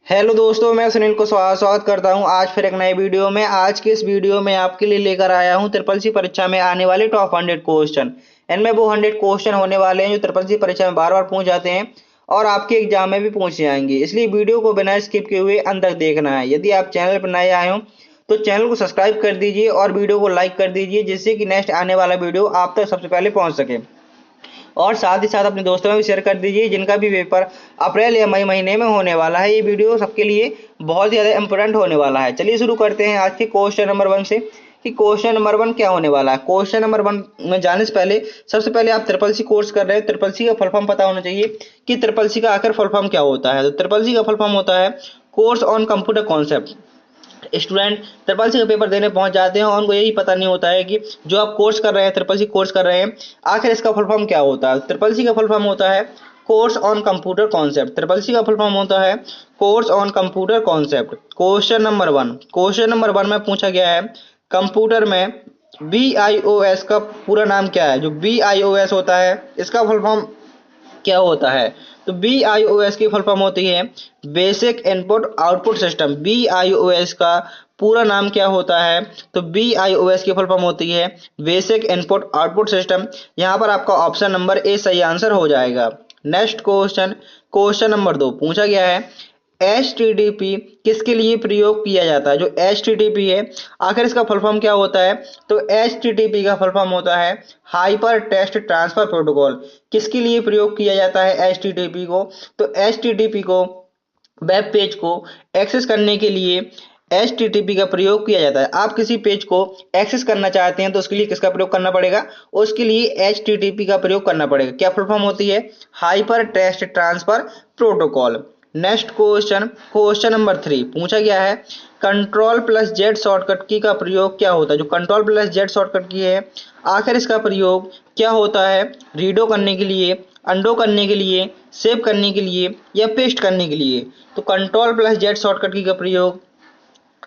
Hello दोस्तों, मैं सुनील को स्वागत करता हूं आज फिर एक नए वीडियो में। आज के इस वीडियो में आपके लिए लेकर आया हूं ट्रिपल सी परीक्षा में आने वाले टॉप 100 क्वेश्चन। इनमें वो 100 क्वेश्चन होने वाले हैं जो ट्रिपल सी परीक्षा में बार बार पूछ जाते हैं और आपके एग्जाम में भी पूछे जाएंगे, इसलिए वीडियो को बिना स्किप किए हुए अंत तक देखना है। यदि आप चैनल पर नए आए हो तो चैनल को सब्सक्राइब कर दीजिए और वीडियो को लाइक कर दीजिए, जिससे कि नेक्स्ट आने वाला वीडियो आप तक सबसे पहले पहुंच सके। और साथ ही साथ अपने दोस्तों में भी शेयर कर दीजिए जिनका भी पेपर अप्रैल या मई महीने में होने वाला है। ये वीडियो सबके लिए बहुत ज़्यादा इंपॉर्टेंट होने वाला है। चलिए शुरू करते हैं आज के क्वेश्चन नंबर 1 से कि क्वेश्चन नंबर 1 क्या होने वाला है। क्वेश्चन नंबर 1 में जाने से पहले सबसे पहले आप ट्रिपल सी कोर्स कर रहे हैं, ट्रिपल सी का फुल फॉर्म पता होना चाहिए कि ट्रिपल सी का आखिर फुल फॉर्म क्या होता है। तो ट्रिपल सी का फुल फॉर्म होता है course on computer concept. Student triple C का पेपर देने पहुंच जाते हैं और उनको यही पता नहीं होता है कि जो आप कोर्स कर रहे हैं, ट्रिपल सी कोर्स कर रहे हैं, आखिर इसका फुल फॉर्म क्या होता है। ट्रिपल सी का फुल फॉर्म होता है course on computer concept. Triple C का फुल फॉर्म होता है course on computer concept. Question number one में पूछा गया है कंप्यूटर में BIOS का पूरा नाम क्या है। जो BIOS होता है इसका फुल फॉर्म क्या होता है। तो BIOS की फुल फॉर्म होती है basic input output system. BIOS का पूरा नाम क्या होता है। तो BIOS की फुल फॉर्म होती है बेसिक इनपुट आउटपुट सिस्टम। यहाँ पर आपका ऑप्शन नंबर ए सही आंसर हो जाएगा। नेक्स्ट क्वेश्चन नंबर 2 पूछा गया है HTTP किसके लिए प्रयोग किया जाता है। जो HTTP है आखिर इसका फुल फॉर्म क्या होता है। तो HTTP का फुल फॉर्म होता है हाइपर टेक्स्ट ट्रांसफर प्रोटोकॉल। किसके लिए प्रयोग किया जाता है HTTP को। तो HTTP को वेब पेज को एक्सेस करने के लिए HTTP का प्रयोग किया जाता है। आप किसी पेज को एक्सेस करना चाहते हैं तो उसके लिए किसका प्रयोग करना पड़ेगा। उसके लिए HTTP का प्रयोग करना पड़ेगा। क्या फुल फॉर्म होती है hyper text transfer protocol. Next question number 3 पूछा गया है कंट्रोल प्लस जेड शॉर्टकट की का प्रयोग क्या होता है। जो कंट्रोल प्लस जेड शॉर्टकट की है आखिर इसका प्रयोग क्या होता है। रीडो करने के लिए, अंडो करने के लिए, सेव करने के लिए या पेस्ट करने के लिए। तो कंट्रोल प्लस जेड शॉर्टकट की का प्रयोग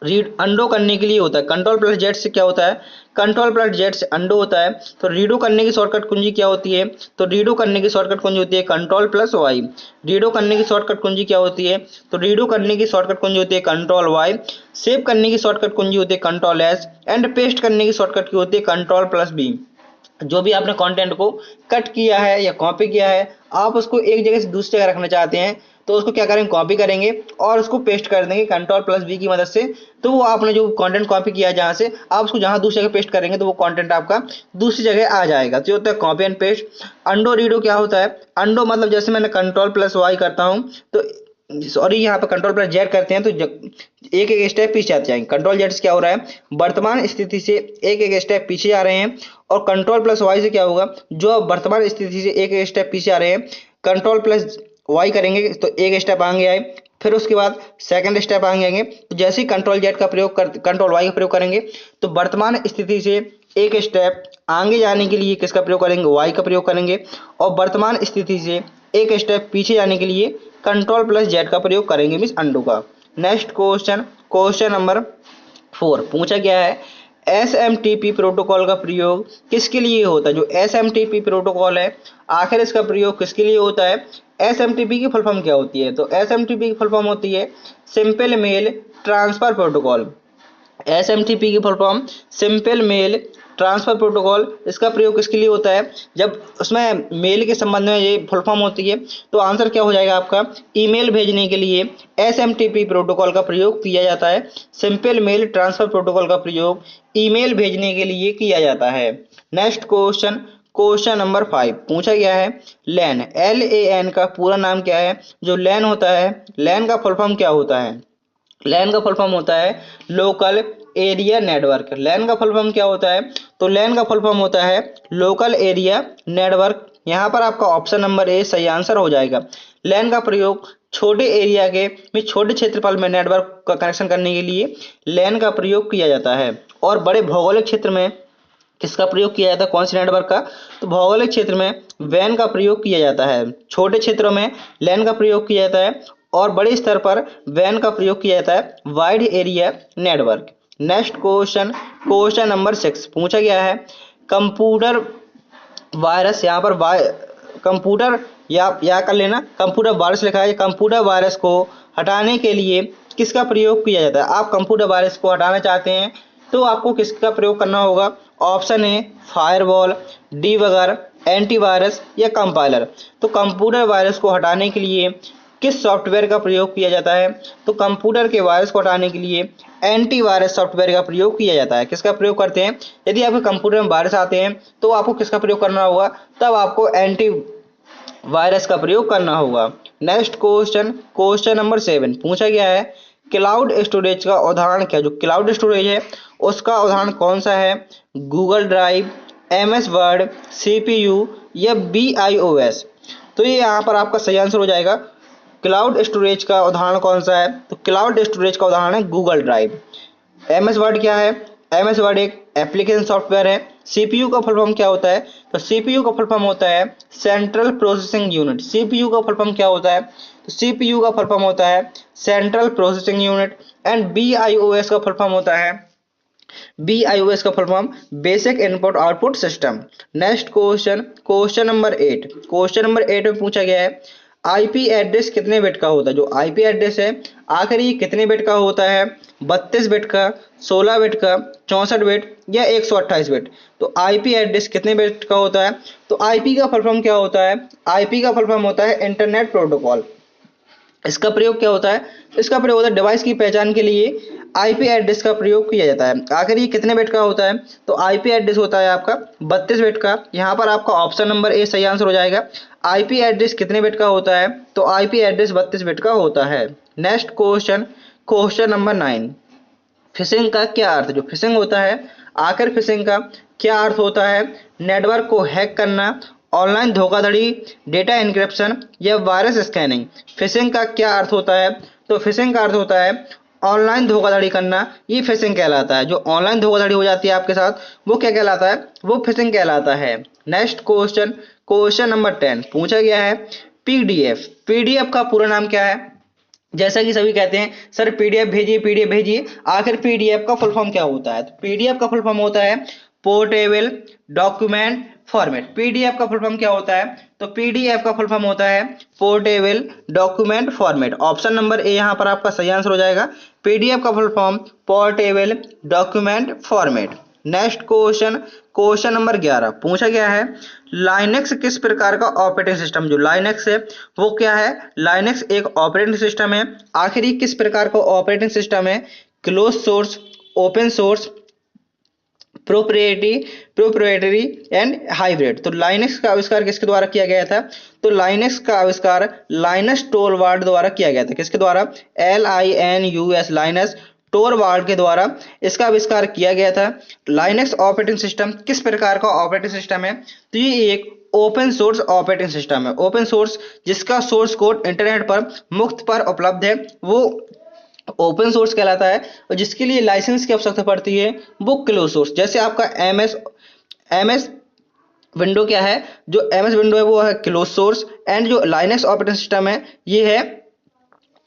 रीड अंडो करने के लिए होता है। कंट्रोल प्लस जेड से क्या होता है, कंट्रोल प्लस जेड से अंडो होता है। तो रीडो करने की शॉर्टकट कुंजी क्या होती है। तो रीडो करने की शॉर्टकट कुंजी होती है कंट्रोल प्लस वाई। रीडो करने की शॉर्टकट कुंजी क्या होती है। तो रीडो करने की शॉर्टकट कुंजी होती है कंट्रोल वाई। सेव करने की शॉर्टकट कुंजी होती है कंट्रोल एस एंड पेस्ट करने की शॉर्टकट की होती है कंट्रोल प्लस बी। जो भी आपने कंटेंट को कट किया है या कॉपी किया है, आप उसको एक जगह से दूसरी जगह रखना चाहते हैं तो उसको क्या करेंगे, कॉपी करेंगे और उसको पेस्ट कर देंगे कंट्रोल प्लस बी की मदद से। तो वो आपने जो कंटेंट कॉपी किया है जहाँ से, आप उसको जहाँ दूसरी जगह पेस्ट करेंगे तो वो कंटेंट आपका दूसरी जगह आ जाएगा। तो ये होता है copy and paste. Undo redo क्या होता है। अंडो मतलब जैसे मैंने कंट्रोल प्लस वाई करता हूँ तो सॉरी यहाँ पर कंट्रोल प्लस जेड करते हैं तो एक एक स्टेप पीछे आते जाएंगे। कंट्रोल जेड से क्या हो रहा है, वर्तमान स्थिति से एक एक स्टेप पीछे जा रहे हैं। और कंट्रोल प्लस वाई से क्या होगा, जो अब वर्तमान स्थिति से एक एक स्टेप पीछे आ रहे हैं, कंट्रोल प्लस वाई करेंगे तो एक स्टेप आगे आए, फिर उसके बाद सेकंड स्टेप आगे आएंगे। तो जैसे ही कंट्रोल जेड का प्रयोग कर कंट्रोल वाई का प्रयोग करेंगे तो वर्तमान स्थिति से एक स्टेप आगे जाने के लिए किसका प्रयोग करेंगे, वाई का प्रयोग करेंगे। और वर्तमान स्थिति से एक स्टेप पीछे जाने के लिए कंट्रोल प्लस जेड का प्रयोग करेंगे, मीन्स अंडू का। नेक्स्ट क्वेश्चन नंबर 4 पूछा गया है SMTP प्रोटोकॉल का प्रयोग किसके लिए होता है। जो SMTP प्रोटोकॉल है आखिर इसका प्रयोग किसके लिए होता है। SMTP की फुल फॉर्म क्या होती है। तो SMTP की फुल फॉर्म होती है simple mail transfer protocol. SMTP की full form simple mail transfer protocol. इसका प्रयोग किसके लिए होता है, जब उसमें मेल के संबंध में ये फुल फॉर्म होती है तो आंसर क्या हो जाएगा आपका, ईमेल भेजने के लिए SMTP प्रोटोकॉल का प्रयोग किया जाता है। सिंपल मेल ट्रांसफर प्रोटोकॉल का प्रयोग ईमेल भेजने के लिए किया जाता है। नेक्स्ट क्वेश्चन नंबर 5 पूछा गया है लैन LAN का पूरा नाम क्या है। जो लैन होता है, लैन का फुल फॉर्म क्या होता है। लैन का फुल फॉर्म होता है लोकल एरिया नेटवर्क। लैन का फुल फॉर्म क्या होता है। तो लैन का फुल फॉर्म होता है लोकल एरिया नेटवर्क। यहाँ पर आपका ऑप्शन नंबर ए सही आंसर हो जाएगा। लैन का प्रयोग छोटे एरिया के में छोटे क्षेत्रफल में नेटवर्क का कनेक्शन करने के लिए लैन का प्रयोग किया जाता है। और बड़े भौगोलिक क्षेत्र में किसका प्रयोग किया जाता है, कौन से नेटवर्क का। तो भौगोलिक क्षेत्र में वैन का प्रयोग किया जाता है। छोटे क्षेत्रों में लैन का प्रयोग किया जाता है और बड़े स्तर पर वैन का प्रयोग किया जाता है, wide area network. Next question number 6 पूछा गया है कंप्यूटर वायरस। यहाँ पर कंप्यूटर या कर लेना, कंप्यूटर वायरस लिखा है। कंप्यूटर वायरस को हटाने के लिए किसका प्रयोग किया जाता है? आप कंप्यूटर वायरस को हटाना चाहते हैं तो आपको किसका प्रयोग करना होगा? Option A firewall, debugger, antivirus या कंपाइलर। तो कंप्यूटर वायरस को हटाने के लिए किस सॉफ्टवेयर का प्रयोग किया जाता है? तो कंप्यूटर के वायरस को हटाने के लिए एंटीवायरस सॉफ्टवेयर का प्रयोग किया जाता है। किसका प्रयोग करते हैं? यदि आपके कंप्यूटर में वायरस आते हैं तो आपको किसका प्रयोग करना होगा? तब आपको एंटी वायरस का प्रयोग करना होगा। नेक्स्ट क्वेश्चन, क्वेश्चन नंबर 7 पूछा गया है क्लाउड स्टोरेज का उदाहरण क्या? जो क्लाउड स्टोरेज है उसका उदाहरण कौन सा है? Google drive, MS word, CPU या BIOS। तो ये यहाँ पर आपका सही आंसर हो जाएगा। क्लाउड स्टोरेज का उदाहरण कौन सा है? तो क्लाउड स्टोरेज का उदाहरण है गूगल ड्राइव। MS वर्ड क्या है? MS वर्ड एक एप्लीकेशन सॉफ्टवेयर है। CPU का फुल फॉर्म क्या होता है? तो CPU का फुल फॉर्म होता है सेंट्रल प्रोसेसिंग यूनिट। CPU का फुल फॉर्म क्या होता है? तो CPU का फुल फॉर्म होता है central processing unit. And BIOS का फुल फॉर्म होता है BIOS का full form basic input output system. Next question, question number 8। Question number 8 में पूछा गया है आईपी एड्रेस कितने बिट का होता है? जो आईपी एड्रेस है आखिर ये कितने बिट का होता है? 32 बिट का, 16 बिट का, 64 बिट या 128 बिट। तो आईपी एड्रेस कितने बिट का होता है? तो आईपी का फुल फॉर्म क्या होता है? आईपी का फुल फॉर्म होता है इंटरनेट प्रोटोकॉल। इसका प्रयोग क्या होता है? इसका प्रयोग होता है डिवाइस की पहचान के लिए आईपी एड्रेस का प्रयोग किया जाता है। आखिर ये कितने बिट का होता है? तो आईपी एड्रेस होता है आपका 32 बिट का। यहाँ पर आपका ऑप्शन नंबर ए सही आंसर हो जाएगा। आईपी एड्रेस कितने बिट का होता है? तो आईपी एड्रेस 32 बिट का होता है। Next question, question number 9। Fishing का क्या अर्थ? जो फिशिंग होता है आखिर फिशिंग का क्या अर्थ होता है? नेटवर्क को हैक करना, ऑनलाइन धोखाधड़ी, डेटा एन्क्रिप्शन या वायरस स्कैनिंग। फिशिंग का क्या अर्थ होता है? तो फिशिंग का अर्थ होता है ऑनलाइन धोखाधड़ी करना, ये फिशिंग कहलाता है। जो ऑनलाइन धोखाधड़ी हो जाती है आपके साथ वो क्या कहलाता है? वो फिशिंग कहलाता है। नेक्स्ट क्वेश्चन, क्वेश्चन नंबर 10 पूछा गया है पीडीएफ। पीडीएफ का पूरा नाम क्या है? जैसा कि सभी कहते हैं सर पीडीएफ भेजिए, पीडीएफ भेजिए। आखिर पीडीएफ का फुल फॉर्म क्या होता है? तो पीडीएफ का फुल फॉर्म होता है पोर्टेबल डॉक्यूमेंट फॉर्मेट। पीडीएफ का फुल फॉर्म क्या होता है? तो पीडीएफ का फुल फॉर्म होता है portable document format. Option number A यहाँ पर आपका सही आंसर हो जाएगा। पीडीएफ का full form portable document format. Next question, question number 11 पूछा गया है लाइनेक्स किस प्रकार का ऑपरेटिंग सिस्टम? जो लाइनेक्स है वो क्या है? लाइनेक्स एक ऑपरेटिंग सिस्टम है। आखिर ये किस प्रकार का ऑपरेटिंग सिस्टम है? Close source, open source, proprietary and hybrid. तो लाइनेक्स का आविष्कार किसके द्वारा किया गया था? तो लाइनेक्स का आविष्कार लाइनस टोरवाल्ड द्वारा किया गया था। किसके द्वारा? LINUS, लाइनस टोरवाल्ड के द्वारा इसका आविष्कार किया गया था। लाइनेक्स ऑपरेटिंग सिस्टम किस प्रकार का ऑपरेटिंग सिस्टम है? तो ये एक ओपन सोर्स ऑपरेटिंग सिस्टम है। ओपन सोर्स जिसका सोर्स कोड इंटरनेट पर मुफ्त पर उपलब्ध है वो ओपन सोर्स कहलाता है। और जिसके लिए लाइसेंस की आवश्यकता पड़ती है वो क्लोज सोर्स। जैसे आपका एमएस विंडो क्या है? जो एमएस विंडो है वो है क्लोज सोर्स एंड जो लाइनक्स ऑपरेटिंग सिस्टम है ये है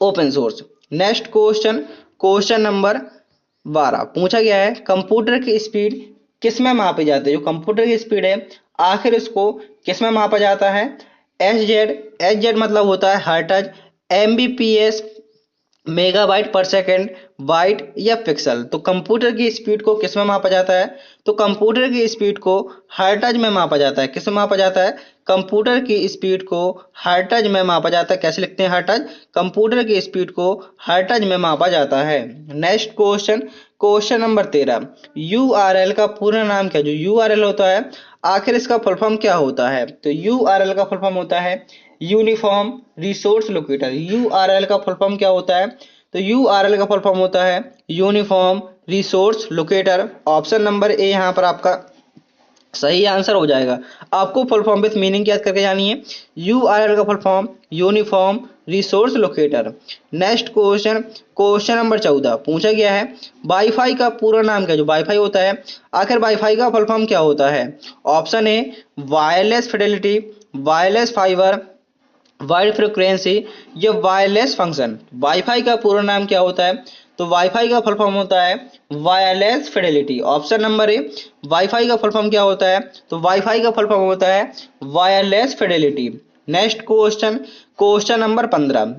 open source. Next question, question number 12 पूछा गया है कंप्यूटर की स्पीड किस में मापी जाती है? जो कंप्यूटर की स्पीड है आखिर इसको किस में मापा जाता है? एच जेड मतलब होता है हर्ट्ज, MBPS मेगाबाइट पर सेकेंड, बाइट या पिक्सल। तो कंप्यूटर की स्पीड को किस में मापा जाता है? तो कंप्यूटर की स्पीड को हर्ट्ज में मापा जाता है। किस में मापा जाता है? कंप्यूटर की स्पीड को हर्ट्ज में मापा जाता है। कैसे लिखते हैं हर्ट्ज? कंप्यूटर की स्पीड को हर्ट्ज में मापा जाता है। Next question, question number 13 URL का पूरा नाम क्या? जो URL होता है आखिर इसका फुल फॉर्म क्या होता है? तो URL का फुल फॉर्म होता है यूनिफॉर्म रिसोर्स लोकेटर। URL का फुल फॉर्म क्या होता है? तो URL का फुल फॉर्म होता है uniform resource locator. Option number A यहाँ पर आपका सही आंसर हो जाएगा। आपको फुल फॉर्म विथ मीनिंग याद करके जानी है। URL का full form uniform resource locator. Next question, question number 14 पूछा गया है वाईफाई का पूरा नाम क्या? जो वाईफाई होता है आखिर वाईफाई का फुल फॉर्म क्या होता है? ऑप्शन ए wireless Fidelity, wireless fibre, wide frequency या वायरलेस फंक्शन। वाईफाई का पूरा नाम क्या होता है? तो वाईफाई का फुल फॉर्म होता है wireless Fidelity. Option number A wifi का फुल फॉर्म क्या होता है? तो वाईफाई का फुल फॉर्म होता है wireless Fidelity. Next question, question number 15,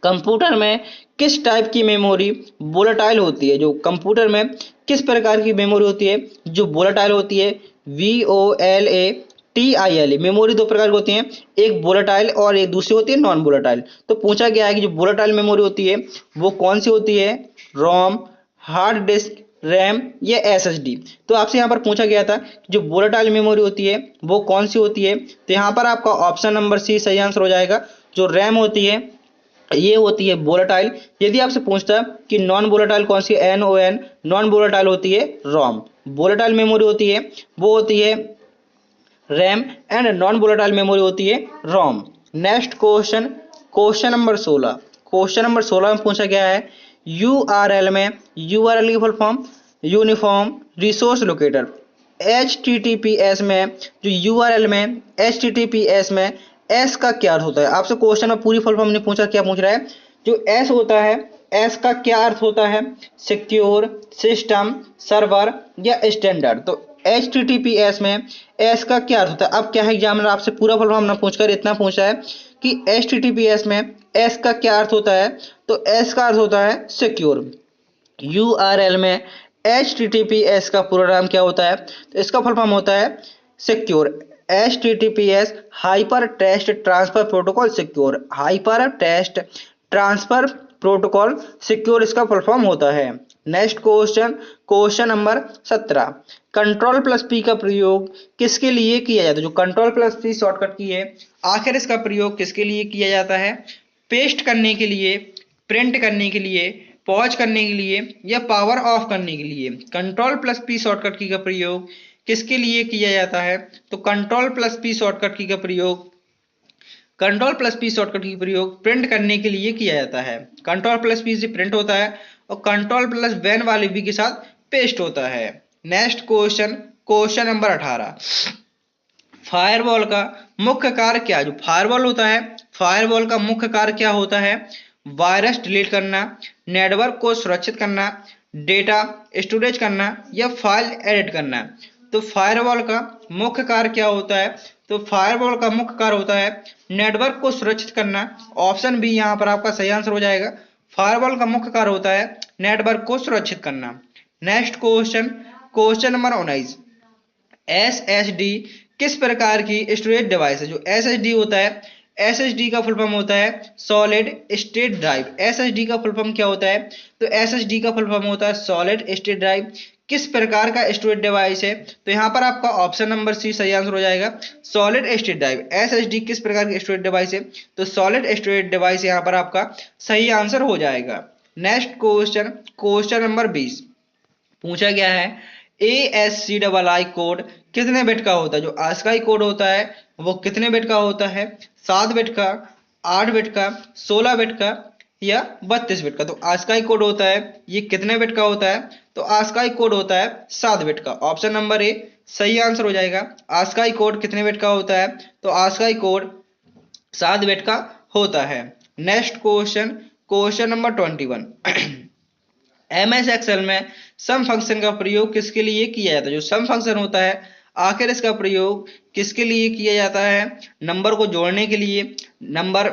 computer में किस टाइप की मेमोरी वोलेटाइल होती है? जो कंप्यूटर में किस प्रकार की मेमोरी होती है जो वोलेटाइल होती है? VOLATIL मेमोरी दो प्रकार की होती हैं, एक वोलेटाइल और एक दूसरी होती है नॉन वोलेटाइल। तो पूछा गया है कि जो वोलेटाइल मेमोरी होती है वो कौन सी होती है? रोम, हार्ड डिस्क, रैम या SSD। तो आपसे यहाँ पर पूछा गया था कि जो वोलेटाइल मेमोरी होती है वो कौन सी होती है? तो यहाँ पर आपका ऑप्शन नंबर सी सही आंसर हो जाएगा। जो रैम होती है ये होती है वोलेटाइल। यदि आपसे पूछता है कि नॉन वोलेटाइल कौन सी, NON, नॉन वोलेटाइल होती है रोम। वोलेटाइल मेमोरी होती है वो होती है RAM and non volatile memory होती है ROM. Next question, question number 16, question number 16 में पूछा गया है URL में, URL की full form uniform resource locator. HTTPS में जो URL में HTTPS में S का क्या अर्थ होता है? आपसे क्वेश्चन में पूरी फुल फॉर्म नहीं पूछा, क्या पूछ रहा है? जो S होता है S का क्या अर्थ होता है? सिक्योर, सिस्टम, सर्वर या स्टैंडर्ड। तो HTTPS में S का क्या अर्थ होता है? अब क्या है, एग्जामिनर आपसे पूरा फुल फॉर्म ना पूछकर इतना पूछा है कि HTTPS में S का क्या अर्थ होता है? तो S का अर्थ होता है सिक्योर। URL में HTTPS का पूरा नाम क्या होता है? तो इसका फुल फॉर्म होता है secure. HTTPS hyper text transfer protocol secure, hyper text transfer protocol secure इसका फुल फॉर्म होता है। Next question, question number 17, control plus P का प्रयोग किसके लिए किया जाता है? जो कंट्रोल प्लस पी शॉर्टकट की है, आखिर इसका प्रयोग किसके लिए किया जाता है? पेस्ट करने के लिए, प्रिंट करने के लिए, पॉज करने के लिए या पावर ऑफ करने के लिए। कंट्रोल प्लस पी शॉर्टकट की का प्रयोग किसके लिए किया जाता है? तो कंट्रोल प्लस पी शॉर्टकट की का प्रयोग, कंट्रोल प्लस पी शॉर्टकट की प्रयोग प्रिंट करने के लिए किया जाता है। कंट्रोल प्लस पी से प्रिंट होता है और कंट्रोल प्लस वैन वाले भी के साथ पेस्ट होता है। Next question, question number 18, firewall का मुख्य कार्य क्या है? जो फायरवॉल होता है, फायरवॉल का मुख्य कार्य क्या होता है? वायरस डिलीट करना, नेटवर्क को सुरक्षित करना, डेटा स्टोरेज करना या फाइल एडिट करना। तो फायरवॉल का मुख्य कार्य क्या होता है? तो फायरवॉल का मुख्य कार्य होता है नेटवर्क को सुरक्षित करना। ऑप्शन बी यहाँ पर आपका सही आंसर हो जाएगा। फायरवॉल का मुख्य कार्य होता है नेटवर्क को सुरक्षित करना। Next question, question number 19, SSD किस प्रकार की स्टोरेज डिवाइस है? जो SSD होता है, SSD का फुल फॉर्म होता है सॉलिड स्टेट ड्राइव। SSD का फुल फॉर्म क्या होता है? तो SSD का फुल फॉर्म होता है सॉलिड स्टेट ड्राइव। किस प्रकार का स्टोरेज डिवाइस है? तो यहाँ पर आपका ऑप्शन नंबर सी सही आंसर हो जाएगा, सॉलिड स्टेट ड्राइव। SSD किस प्रकार की स्टोरेज डिवाइस है? तो सॉलिड स्टोरेज डिवाइस यहाँ पर आपका सही आंसर हो जाएगा। नेक्स्ट क्वेश्चन, क्वेश्चन नंबर 20, पूछा गया है ASCII कोड कितने बिट का होता है? जो ASCII कोड होता है वो कितने बिट का होता है? 7 बिट का, 8 बिट का, 16 बिट का या 32 बिट का। तो ASCII कोड होता है ये कितने बिट का होता है? तो ASCII कोड होता है 7 बिट का। ऑप्शन नंबर ए सही आंसर हो जाएगा। ASCII कोड कितने बिट का होता है? तो ASCII कोड 7 बिट का होता है। Next question, question number 21, MS Excel में सम फंक्शन का प्रयोग किसके लिए किया जाता है? जो सम फंक्शन होता है आखिर इसका प्रयोग किसके लिए किया जाता है? नंबर को जोड़ने के लिए, नंबर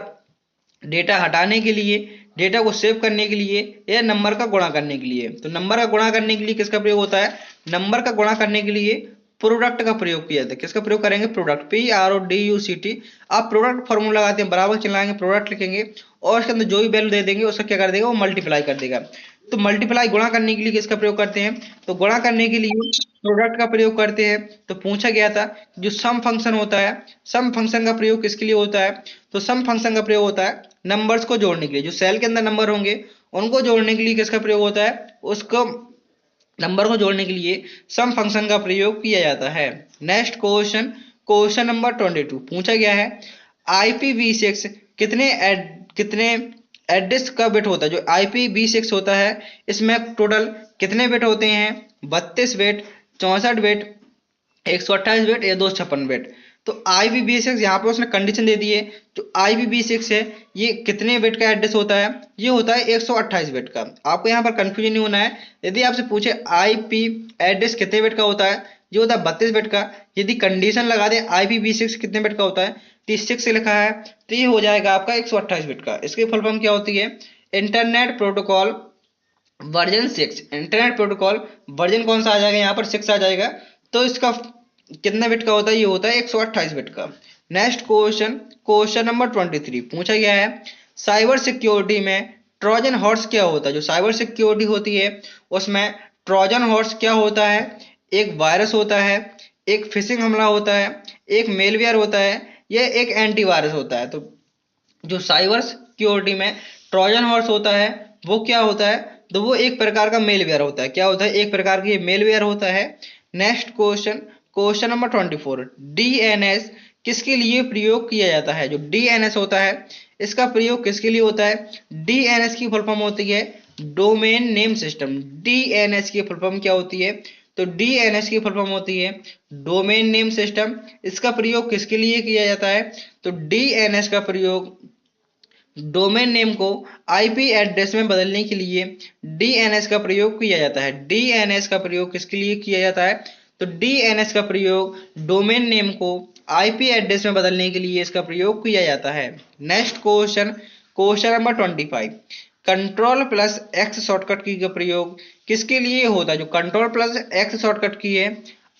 डेटा हटाने के लिए, डेटा को सेव करने के लिए या नंबर का गुणा करने के लिए। तो नंबर का गुणा करने के लिए किसका प्रयोग होता है? नंबर का गुणा करने के लिए प्रोडक्ट का प्रयोग किया जाता है। किसका प्रयोग करेंगे? Product, PRODUCT। आप प्रोडक्ट फॉर्मूला लगाते हैं, बराबर चिन्ह प्रोडक्ट लिखेंगे और उसके अंदर जो भी वैल्यू दे देंगे उसका क्या कर देगा? वो मल्टीप्लाई कर देगा। तो मल्टीप्लाई गुणा करने के लिए किसका प्रयोग करते हैं? तो गुणा करने के लिए प्रोडक्ट का प्रयोग करते हैं। तो पूछा गया था जो सम फंक्शन होता है, सम फंक्शन का प्रयोग किसके लिए होता है? तो सम फंक्शन का प्रयोग होता है नंबर्स को जोड़ने के लिए। जो सेल के अंदर नंबर होंगे उनको जोड़ने के लिए किसका प्रयोग होता है? उसको नंबर को जोड़ने के लिए सम फंक्शन का प्रयोग किया जाता है। नेक्स्ट क्वेश्चन, क्वेश्चन नंबर 22, पूछा गया है IPv6 कितने एड्रेस का बिट होता है? जो IPv6 होता है इसमें टोटल कितने बिट होते हैं? 32 बिट, 64 बिट, 128 बिट या 256 बिट। तो IPv6 यहाँ पे उसने कंडीशन दे दी है, जो IPv6 है ये कितने बिट का एड्रेस होता है? ये होता है 128 बिट का। आपको यहाँ पर कंफ्यूजन नहीं होना है। यदि आपसे पूछे IP एड्रेस कितने बिट का होता है, ये होता है 32 बिट का। यदि कंडीशन लगा दे IPv6 कितने बिट का होता है, T6 लिखा है, तो ये हो जाएगा आपका 128 बिट का। इसकी फुल फॉर्म क्या होती है? Internet protocol version 6। Internet protocol version कौन सा आ जाएगा यहाँ पर? 6 आ जाएगा। तो इसका कितने बिट का होता है? ये होता है 128 बिट का। नेक्स्ट क्वेश्चन, क्वेश्चन नंबर 23 पूछा गया है, साइबर सिक्योरिटी में ट्रोजन हॉर्स क्या होता है? जो साइबर सिक्योरिटी होती है उसमें ट्रोजन हॉर्स क्या होता है? एक वायरस होता है, एक फिशिंग हमला होता है, एक मेलवेयर होता है, या एक एंटीवायरस होता है। तो जो साइबर सिक्योरिटी में ट्रोजन हॉर्स होता है वो क्या होता है? तो वो एक प्रकार का मेलवेयर होता है। क्या होता है? एक प्रकार की मेलवेयर होता है। Next question, question number 24, DNS किसके लिए प्रयोग किया जाता है? जो डीएनएस होता है इसका प्रयोग किसके लिए होता है? डीएनएस की फुल फॉर्म होती है डोमेन नेम सिस्टम। डीएनएस की फुल फॉर्म क्या होती है? तो डीएनएस की फुल फॉर्म होती है डोमेन नेम सिस्टम। इसका प्रयोग किसके लिए किया जाता है? तो डीएनएस का प्रयोग डोमेन नेम को आईपी एड्रेस में बदलने के लिए डीएनएस का प्रयोग किया जाता है। डीएनएस का प्रयोग किसके लिए किया जाता है? तो डीएनएस का प्रयोग डोमेन नेम को आईपी एड्रेस में बदलने के लिए इसका प्रयोग किया जाता है। Next question, question number 25, control plus x shortcut की का प्रयोग किसके लिए होता है? जो कंट्रोल प्लस एक्स शॉर्टकट की है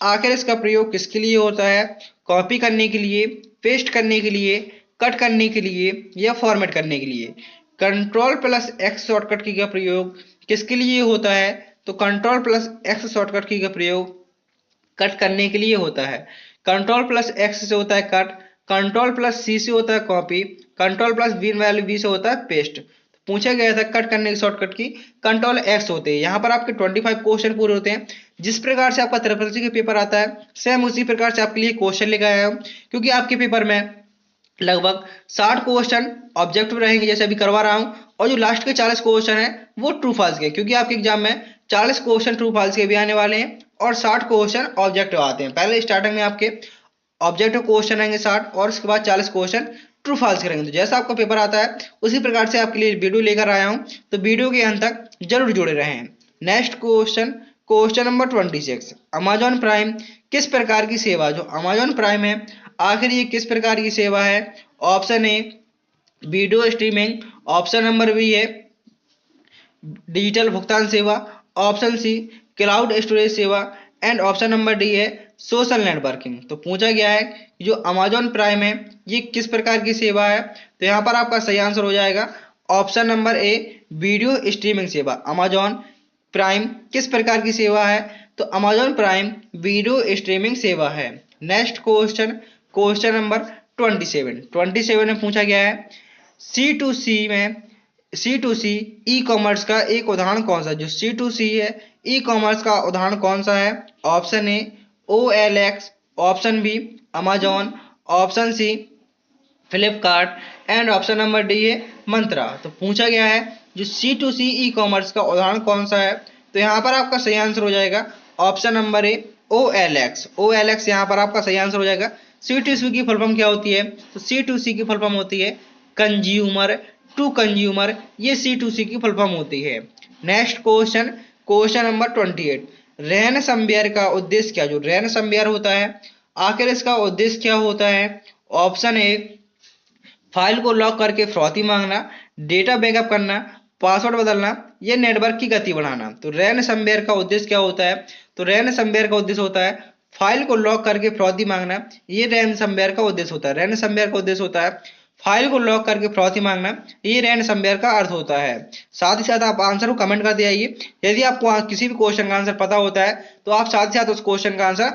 आखिर इसका प्रयोग किसके लिए होता है? कॉपी करने के लिए, पेस्ट करने के लिए, कट करने के लिए, या फॉर्मेट करने के लिए। कंट्रोल प्लस एक्स शॉर्टकट की का प्रयोग किसके लिए होता है? तो कंट्रोल प्लस एक्स शॉर्टकट की का प्रयोग कट करने के लिए होता है। कंट्रोल प्लस एक्स से होता है कट, कंट्रोल प्लस सी से होता है copy, control plus B value B से होता है पेस्ट। पूछा गया था कट करने की शॉर्टकट की कंट्रोल एक्स होते हैं। यहाँ पर आपके 25 क्वेश्चन पूरे होते हैं। जिस प्रकार से आपका त्रिपल का पेपर आता है सेम उसी प्रकार से आपके लिए क्वेश्चन लेकर आया हूँ, क्योंकि आपके पेपर में लगभग 60 क्वेश्चन ऑब्जेक्टिव रहेंगे जैसे अभी करवा रहा हूं, और जो लास्ट के 40 क्वेश्चन है वो ट्रू फॉल्स के, क्योंकि आपके एग्जाम में 40 क्वेश्चन ट्रू फॉल्स के भी आने वाले हैं और 60 क्वेश्चन ऑब्जेक्टिव आते हैं। पहले स्टार्टिंग में आपके ऑब्जेक्टिव क्वेश्चन आएंगे 60 और उसके बाद 40 क्वेश्चन ट्रू फॉल्स करेंगे। तो जैसा आपका पेपर आता है उसी प्रकार से आपके लिए वीडियो लेकर आया हूं, तो वीडियो के अंत तक जरूर जुड़े रहें। Next question, question number 26, Amazon prime किस प्रकार की सेवा? जो अमेजॉन प्राइम है आखिर ये किस प्रकार की सेवा है? Option A video streaming, option number B है डिजिटल भुगतान सेवा, ऑप्शन सी क्लाउड स्टोरेज सेवा, एंड ऑप्शन नंबर डी है सोशल नेटवर्किंग। तो पूछा गया है कि जो अमेजॉन प्राइम है ये किस प्रकार की सेवा है? तो यहाँ पर आपका सही आंसर हो जाएगा option number A video streaming सेवा। अमेजॉन प्राइम किस प्रकार की सेवा है? तो अमेजॉन प्राइम वीडियो स्ट्रीमिंग सेवा है। नेक्स्ट क्वेश्चन, क्वेश्चन नंबर 27 में पूछा गया है C2C में C2C ई कॉमर्स का एक उदाहरण कौन सा? जो C2C है ई कॉमर्स का उदाहरण कौन सा है? Option A OLX, option B Amazon, option C Flipkart, and option number D है मंत्रा। तो पूछा गया है जो C2C ई कॉमर्स का उदाहरण कौन सा है? तो यहाँ पर आपका सही आंसर हो जाएगा option number A OLX। OLX यहाँ पर आपका सही आंसर हो जाएगा। C2C की फुल फॉर्म क्या होती है? तो C2C की फुल फॉर्म होती है कंज्यूमर टू कंज्यूमर, ये C2C की फुल फॉर्म होती है। Next question, question number 28, ransomware का उद्देश्य क्या? जो रैनसमवेयर होता है आखिर इसका उद्देश्य क्या होता है? ऑप्शन ए फाइल को लॉक करके फिरौती मांगना, डेटा बैकअप करना, पासवर्ड बदलना, या नेटवर्क की गति बढ़ाना। तो रैनसमवेयर का उद्देश्य क्या होता है? तो रैनसमवेयर का उद्देश्य होता है फाइल को लॉक करके फिरौती मांगना, ये रैनसमवेयर का उद्देश्य होता है। रैनसमवेयर का उद्देश्य होता है फाइल को लॉक करके फिरौती मांगना, ये रैनसमवेयर का अर्थ होता है। साथ ही साथ आप आंसर को कमेंट कर दिया। यदि आपको किसी भी क्वेश्चन का आंसर पता होता है तो आप साथ ही साथ उस क्वेश्चन का आंसर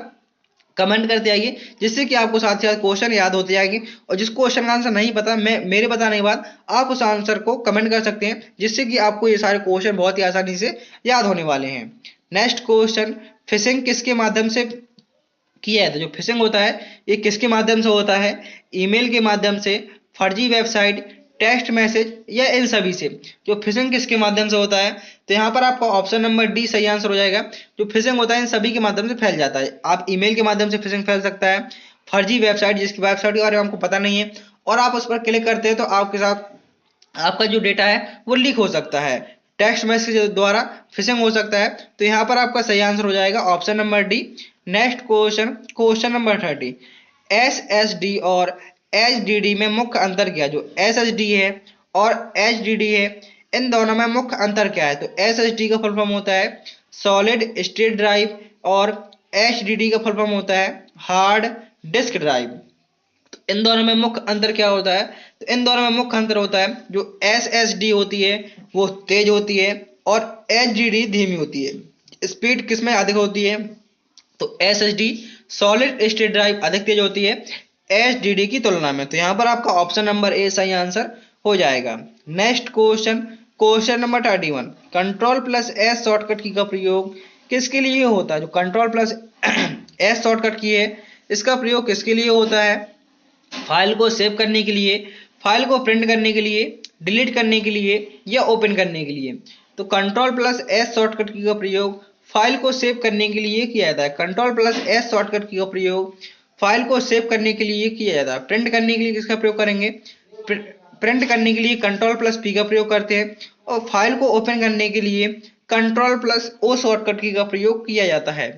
कमेंट करते आइए, जिससे कि आपको साथ ही साथ क्वेश्चन याद होते जाएंगे। और जिस क्वेश्चन का आंसर नहीं पता मेरे बताने के बाद आप उस आंसर को कमेंट कर सकते हैं, जिससे कि आपको ये सारे क्वेश्चन बहुत ही आसानी से याद होने वाले हैं। नेक्स्ट क्वेश्चन, फिशिंग किसके माध्यम से किया है? तो जो फिशिंग होता है ये किसके माध्यम से होता है? ईमेल के माध्यम से, फर्जी वेबसाइट, टेक्स्ट मैसेज, या इन सभी से। जो फिशिंग किसके माध्यम से होता है? तो यहाँ पर आपका ऑप्शन नंबर डी सही आंसर हो जाएगा। जो फिशिंग होता है इन सभी के माध्यम से फैल जाता है। आप ईमेल के माध्यम से फिशिंग फैल सकता है, फर्जी वेबसाइट जिसकी वेबसाइट के बारे में आपको पता नहीं है और आप उस पर क्लिक करते हैं तो आपके साथ आपका जो डेटा है वो लीक हो सकता है, टेक्स्ट मैसेज द्वारा फिशिंग हो सकता है। तो यहाँ पर आपका सही आंसर हो जाएगा option number D. Next question, question number 30, SSD और HDD में मुख्य अंतर क्या है? जो SSD है और HDD है, इन दोनों में मुख्य अंतर क्या है? तो SSD का फुल फॉर्म होता है सॉलिड स्टेट ड्राइव और HDD का फुल फॉर्म होता है हार्ड डिस्क ड्राइव। तो इन दोनों में मुख्य अंतर क्या होता है? तो इन दोनों में मुख्य अंतर होता है जो SSD होती है वो तेज होती है और HDD धीमी होती है। स्पीड किसमें अधिक होती है? तो SSD सॉलिड स्टेट ड्राइव अधिक तेज होती है HDD की तुलना में। तो यहाँ पर आपका ऑप्शन नंबर ए सही आंसर हो जाएगा। Next question, question number 31, control plus S shortcut की का प्रयोग किसके लिए होता है? जो कंट्रोल प्लस एस शॉर्टकट की है, इसका प्रयोग किसके लिए होता है? फाइल को सेव करने के लिए, फाइल को प्रिंट करने के लिए, डिलीट करने के लिए या ओपन करने के लिए। तो कंट्रोल प्लस एस शॉर्टकट की का प्रयोग फाइल को सेव करने के लिए किया जाता है। कंट्रोल प्लस एस शॉर्टकट की का प्रयोग फाइल को सेव करने के लिए किया जाता है। प्रिंट करने के लिए किसका प्रयोग करेंगे? प्रिंट करने के लिए कंट्रोल प्लस पी का प्रयोग करते हैं और फाइल को ओपन करने के लिए कंट्रोल प्लस ओ शॉर्टकट की का प्रयोग किया जाता है।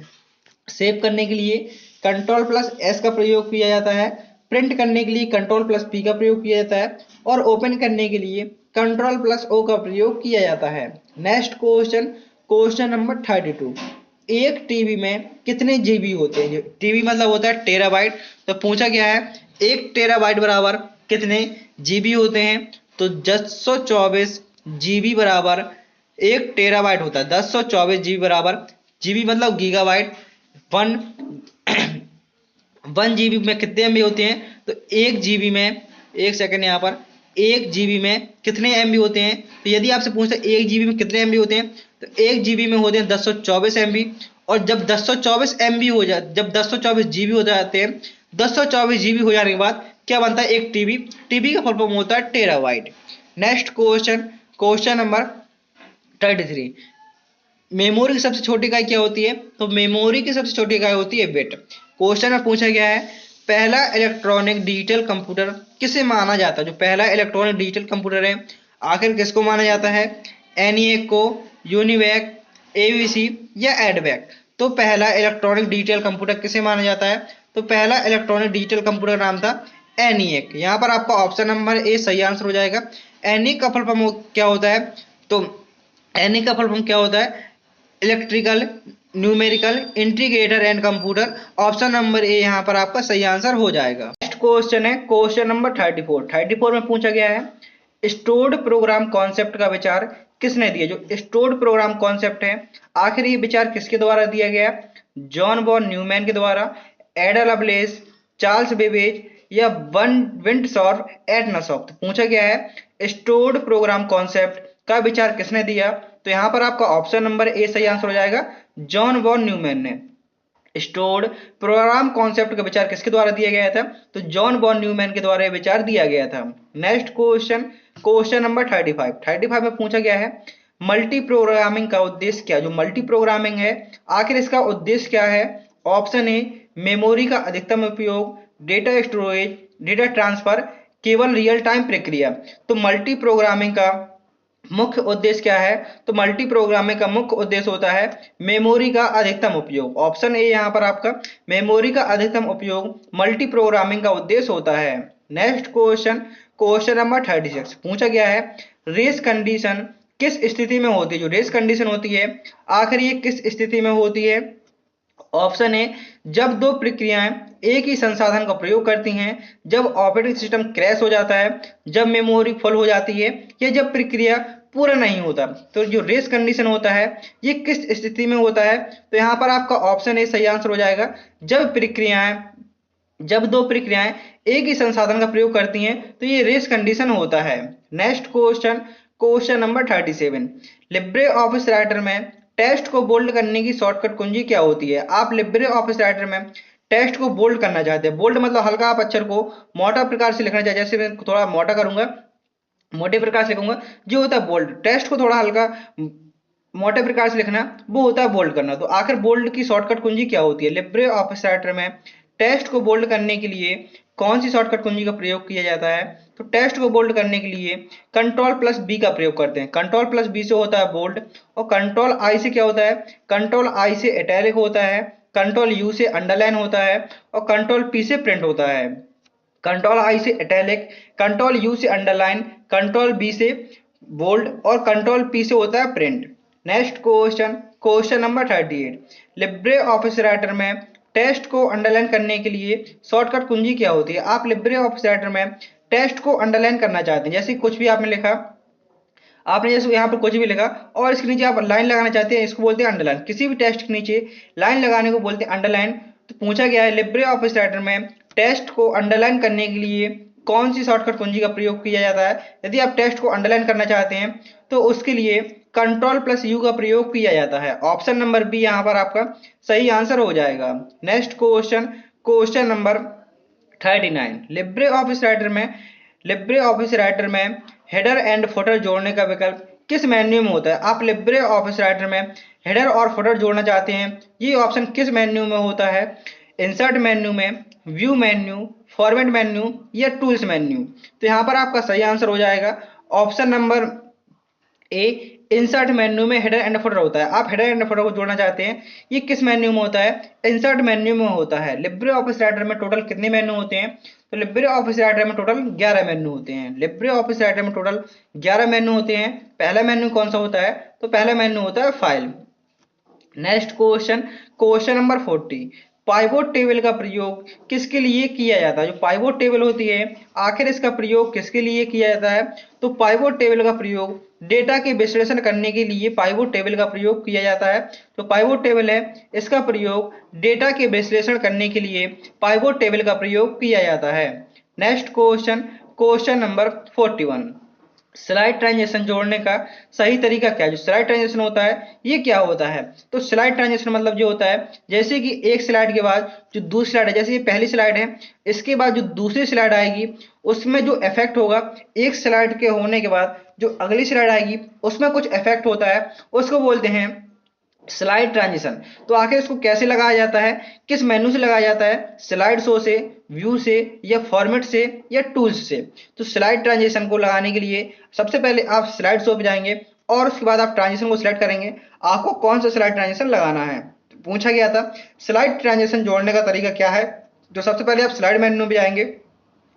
सेव करने के लिए कंट्रोल प्लस एस का प्रयोग किया जाता है, प्रिंट करने के लिए कंट्रोल प्लस पी का प्रयोग किया जाता है और ओपन करने के लिए कंट्रोल प्लस ओ का प्रयोग किया जाता है। नेक्स्ट क्वेश्चन, क्वेश्चन नंबर 32, एक टीबी में कितने जीबी होते हैं? टीबी मतलब होता है टेराबाइट। तो पूछा गया है एक टेराबाइट बराबर कितने जीबी होते हैं? तो 1024 जीबी बराबर एक टेराबाइट होता है। 1024 जीबी बराबर, जीबी मतलब गीगाबाइट, वन 1 जीबी में कितने एमबी होते हैं? तो 1 जीबी में, एक सेकंड यहाँ पर, 1 जीबी में कितने एमबी होते हैं? तो यदि आपसे पूछता है 1 जीबी में कितने एमबी होते हैं, तो 1 जीबी में होते हैं 1024 एमबी। और जब 1024 एमबी हो जाए, जब 1024 जीबी हो जाते हैं, 1024 जीबी हो जाने के बाद क्या बनता है? एक टीबी। टीबी का फुल फॉर्म होता है terabyte. Next question, question number 33, memory की सबसे छोटी इकाई क्या होती है? तो मेमोरी की सबसे छोटी इकाई होती है बिट। क्वेश्चन में पूछा गया है पहला इलेक्ट्रॉनिक डिजिटल कंप्यूटर किसे माना जाता है? जो पहला इलेक्ट्रॉनिक डिजिटल कंप्यूटर है आखिर किसको माना जाता है? एनिएक को, यूनिवैक, एबीसी या एडवैक। तो पहला इलेक्ट्रॉनिक डिजिटल कंप्यूटर किसे माना जाता है? तो पहला इलेक्ट्रॉनिक डिजिटल कंप्यूटर नाम था एनिएक। यहाँ पर आपका ऑप्शन नंबर ए सही आंसर हो जाएगा। एनिएक का फुल फॉर्म क्या होता है? तो एनिएक का फुल फॉर्म क्या होता है? Electrical numerical integrator and computer. Option number A यहाँ पर आपका सही आंसर हो जाएगा। नेक्स्ट क्वेश्चन है क्वेश्चन नंबर 34 में पूछा गया है स्टोर्ड प्रोग्राम कॉन्सेप्ट का विचार किसने दिया? जो स्टोर्ड प्रोग्राम कॉन्सेप्ट है आखिर ये विचार किसके द्वारा दिया गया? जॉन वॉन न्यूमैन के द्वारा, एडा लवलेस, चार्ल्स बेबेज या वन विंटसॉर्फ एटनसॉफ्ट। पूछा गया है स्टोर्ड प्रोग्राम कॉन्सेप्ट का विचार किसने दिया? तो यहाँ पर आपका ऑप्शन नंबर ए सही आंसर हो जाएगा। जॉन वॉन न्यूमैन ने स्टोर्ड प्रोग्राम कॉन्सेप्ट का विचार किसके द्वारा दिया गया था? तो जॉन वॉन न्यूमैन के द्वारा यह विचार दिया गया था। नेक्स्ट क्वेश्चन, क्वेश्चन नंबर 35 में पूछा गया है मल्टी प्रोग्रामिंग का उद्देश्य क्या? जो मल्टी प्रोग्रामिंग है आखिर इसका उद्देश्य क्या है? ऑप्शन ए मेमोरी का अधिकतम उपयोग, डेटा स्टोरेज, डेटा ट्रांसफर, केवल रियल टाइम प्रक्रिया। तो मल्टी प्रोग्रामिंग का मुख्य उद्देश्य क्या है? तो मल्टी प्रोग्रामिंग का मुख्य उद्देश्य होता है मेमोरी का अधिकतम उपयोग। ऑप्शन ए यहाँ पर आपका मेमोरी का अधिकतम उपयोग मल्टी प्रोग्रामिंग का उद्देश्य होता है। नेक्स्ट क्वेश्चन, क्वेश्चन नंबर 36 पूछा गया है रेस कंडीशन किस स्थिति में होती है? जो रेस कंडीशन होती है आखिर ये किस स्थिति में होती है? ऑप्शन ए जब दो प्रक्रियाएं एक ही संसाधन का प्रयोग करती हैं, जब ऑपरेटिंग सिस्टम क्रैश हो जाता है, जब मेमोरी फुल हो जाती है या जब प्रक्रिया पूरा नहीं होता। तो जो रेस कंडीशन होता है ये किस स्थिति में होता है? तो यहाँ पर आपका ऑप्शन ए सही आंसर हो जाएगा। जब दो प्रक्रियाएं एक ही संसाधन का प्रयोग करती हैं तो ये रेस कंडीशन होता है। Next question, question number 37, Libre office writer में टेक्स्ट को बोल्ड करने की शॉर्टकट कुंजी क्या होती है? आप लिब्रे ऑफिस राइटर में टेक्स्ट को बोल्ड करना चाहते हैं। बोल्ड मतलब हल्का आप अक्षर को मोटा प्रकार से लिखना चाहते हैं। जैसे मैं थोड़ा मोटा करूंगा, मोटे प्रकार से लिखूंगा, जो होता है बोल्ड। टेक्स्ट को थोड़ा हल्का मोटे प्रकार से लिखना वो होता है बोल्ड करना। तो आखिर बोल्ड की शॉर्टकट कुंजी क्या होती है? लिब्रे ऑफिस राइटर में टेक्स्ट को बोल्ड करने के लिए कौन सी शॉर्टकट कुंजी का प्रयोग किया जाता है? तो टेक्स्ट को बोल्ड करने के लिए कंट्रोल प्लस बी का प्रयोग करते हैं। कंट्रोल प्लस बी से होता है बोल्ड और कंट्रोल आई से क्या होता है? कंट्रोल आई से इटैलिक होता है, कंट्रोल यू से अंडरलाइन होता है और कंट्रोल पी से प्रिंट होता है। कंट्रोल आई से इटैलिक, कंट्रोल यू से अंडरलाइन, कंट्रोल बी से बोल्ड और कंट्रोल पी से होता है print. Next question, question number 38, Libre office writer में टेक्स्ट को अंडरलाइन करने के लिए शॉर्टकट कुंजी क्या होती है? आप लिब्रे ऑफिस राइटर में टेक्स्ट को अंडरलाइन करना चाहते हैं, जैसे कुछ भी आपने लिखा, आपने जैसे यहाँ पर कुछ भी लिखा और इसके नीचे आप लाइन लगाना चाहते हैं, इसको बोलते हैं अंडरलाइन। किसी भी टेक्स्ट के नीचे लाइन लगाने को बोलते हैं अंडरलाइन। तो पूछा गया है लिब्रे ऑफिस राइटर में टेक्स्ट को अंडरलाइन करने के लिए कौन सी शॉर्टकट कुंजी का प्रयोग किया जाता है? यदि आप टेक्स्ट को अंडरलाइन करना चाहते हैं तो उसके लिए कंट्रोल प्लस यू का प्रयोग किया जाता है। ऑप्शन नंबर बी यहाँ पर आपका सही आंसर हो जाएगा। Next question, question number 39, Libre office writer में हेडर एंड फुटर जोड़ने का विकल्प किस मेन्यू में होता है? आप लिब्रे ऑफिस राइटर में हेडर और फुटर जोड़ना चाहते हैं, ये ऑप्शन किस मेन्यू में होता है? इंसर्ट मेन्यू में, व्यू मेन्यू, फॉर्मेट मेन्यू या टूल्स मेन्यू? तो यहाँ पर आपका सही आंसर हो जाएगा option number A, insert menu में हेडर एंड फुटर होता है। आप हेडर एंड फुटर को जोड़ना चाहते हैं, ये किस मेन्यू में होता है? इंसर्ट मेन्यू में होता है। लिब्रे ऑफिस राइटर में टोटल कितने मेन्यू होते हैं? तो लिब्रे ऑफिस राइटर में टोटल 11 मेन्यू होते हैं। लिब्रे ऑफिस राइटर में टोटल 11 मेन्यू होते हैं। पहला मेन्यू कौन सा होता है? तो पहला मेन्यू होता है file. Next question, question number 40, pivot table का प्रयोग किसके लिए किया जाता है? जो पाइवोट टेबल होती है, आखिर इसका प्रयोग किसके लिए किया जाता है? तो पाइवोट टेबल का प्रयोग डेटा के विश्लेषण करने के लिए पाइवोट टेबल का प्रयोग किया जाता है। तो पाइवोट टेबल है, इसका प्रयोग डेटा के विश्लेषण करने के लिए पाइवोट टेबल का प्रयोग किया जाता है। Next question, question number 41, slide transition जोड़ने का सही तरीका क्या है? जो स्लाइड ट्रांजिशन होता है ये क्या होता है? तो स्लाइड ट्रांजिशन मतलब जो होता है, जैसे कि एक स्लाइड के बाद जो दूसरी स्लाइड है, जैसे ये पहली स्लाइड है, इसके बाद जो दूसरी स्लाइड आएगी उसमें जो इफेक्ट होगा, एक स्लाइड के होने के बाद जो अगली स्लाइड आएगी उसमें कुछ इफेक्ट होता है, उसको बोलते हैं स्लाइड ट्रांजिशन। तो आखिर इसको कैसे लगाया जाता है, किस मेन्यू से लगाया जाता है? स्लाइड शो से, व्यू से या फॉर्मेट से या टूल्स से? तो स्लाइड ट्रांजिशन को लगाने के लिए सबसे पहले आप स्लाइड शो पे जाएंगे और उसके बाद आप ट्रांजिशन को सिलेक्ट करेंगे, आपको कौन सा स्लाइड ट्रांजिशन लगाना है। तो पूछा गया था स्लाइड ट्रांजिशन जोड़ने का तरीका क्या है? तो सबसे पहले आप स्लाइड मेन्यू में जाएंगे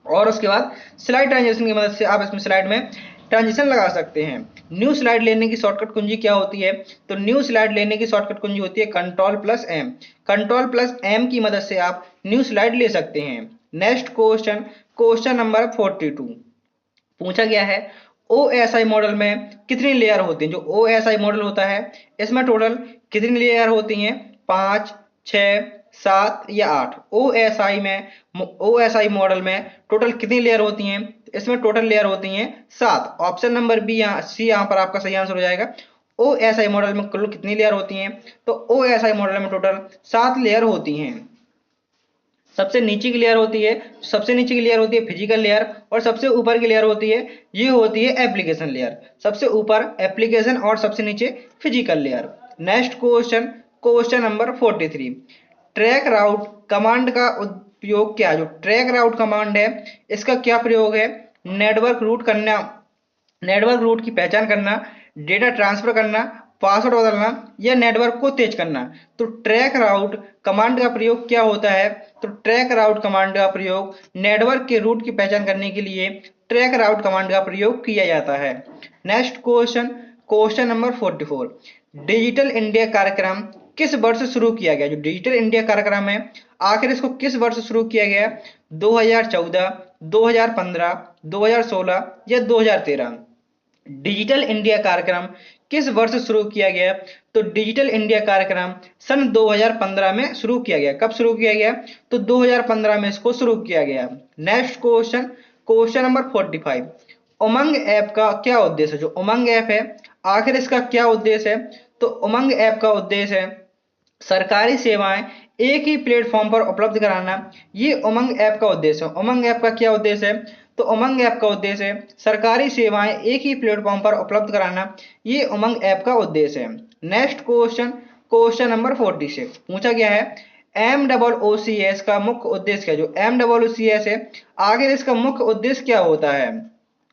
और उसके बाद स्लाइड ट्रांजिशन की मदद से आप इसमें स्लाइड में ट्रांजिशन लगा सकते हैं। न्यू स्लाइड लेने की शॉर्टकट कुंजी क्या होती है? तो न्यू स्लाइड लेने की शॉर्टकट कुंजी होती है control plus M. Control plus M की मदद से आप न्यू स्लाइड ले सकते हैं। नेक्स्ट क्वेश्चन, क्वेश्चन नंबर 42, पूछा गया है OSI मॉडल में कितनी लेयर होती हैं? जो OSI मॉडल होता है इसमें टोटल कितनी लेयर होती हैं? 5, 6, 7 या 8? OSI मॉडल में टोटल कितनी लेयर होती हैं? इसमें टोटल लेयर होती हैं 7। ऑप्शन नंबर बी यहाँ सी यहाँ पर आपका सही आंसर हो जाएगा। OSI मॉडल में कुल कितनी लेयर होती हैं? तो OSI मॉडल में टोटल 7 लेयर होती हैं। सबसे नीचे की लेयर होती है, सबसे नीचे की लेयर होती है फिजिकल लेयर और सबसे ऊपर की लेयर होती है, ये होती है एप्लीकेशन लेयर। सबसे ऊपर एप्लीकेशन और सबसे नीचे physical layer. Next question, question number 43, track route command का उपयोग क्या है? जो ट्रैक राउट कमांड है इसका क्या प्रयोग है? नेटवर्क रूट करना, नेटवर्क रूट की पहचान करना, डेटा ट्रांसफर करना, पासवर्ड बदलना या नेटवर्क को तेज करना? तो ट्रैक राउट कमांड का प्रयोग क्या होता है? तो ट्रैक राउट कमांड का प्रयोग नेटवर्क के रूट की पहचान करने के लिए ट्रैक राउट कमांड का प्रयोग किया जाता है। Next question, question number 44, digital India कार्यक्रम किस वर्ष शुरू किया गया? जो डिजिटल इंडिया कार्यक्रम है आखिर इसको किस वर्ष शुरू किया गया? 2014, 2015, 2016 या 2013? डिजिटल इंडिया कार्यक्रम किस वर्ष शुरू किया गया? तो डिजिटल इंडिया कार्यक्रम सन 2015 में शुरू किया गया। कब शुरू किया गया? तो 2015 में इसको शुरू किया गया। नेक्स्ट क्वेश्चन, क्वेश्चन नंबर 45, उमंग ऐप का क्या उद्देश्य है? जो उमंग ऐप है आखिर इसका क्या उद्देश्य है? तो उमंग ऐप का उद्देश्य है सरकारी सेवाएं एक ही प्लेटफॉर्म पर उपलब्ध कराना, ये उमंग ऐप का उद्देश्य है। उमंग ऐप का क्या उद्देश्य है? तो उमंग ऐप का उद्देश्य है सरकारी सेवाएं एक ही प्लेटफॉर्म पर उपलब्ध कराना, ये उमंग ऐप का उद्देश्य है। नेक्स्ट क्वेश्चन, क्वेश्चन नंबर 46, पूछा गया है MOOCS का मुख्य उद्देश्य क्या? जो MOOCS है आखिर इसका मुख्य उद्देश्य क्या होता है?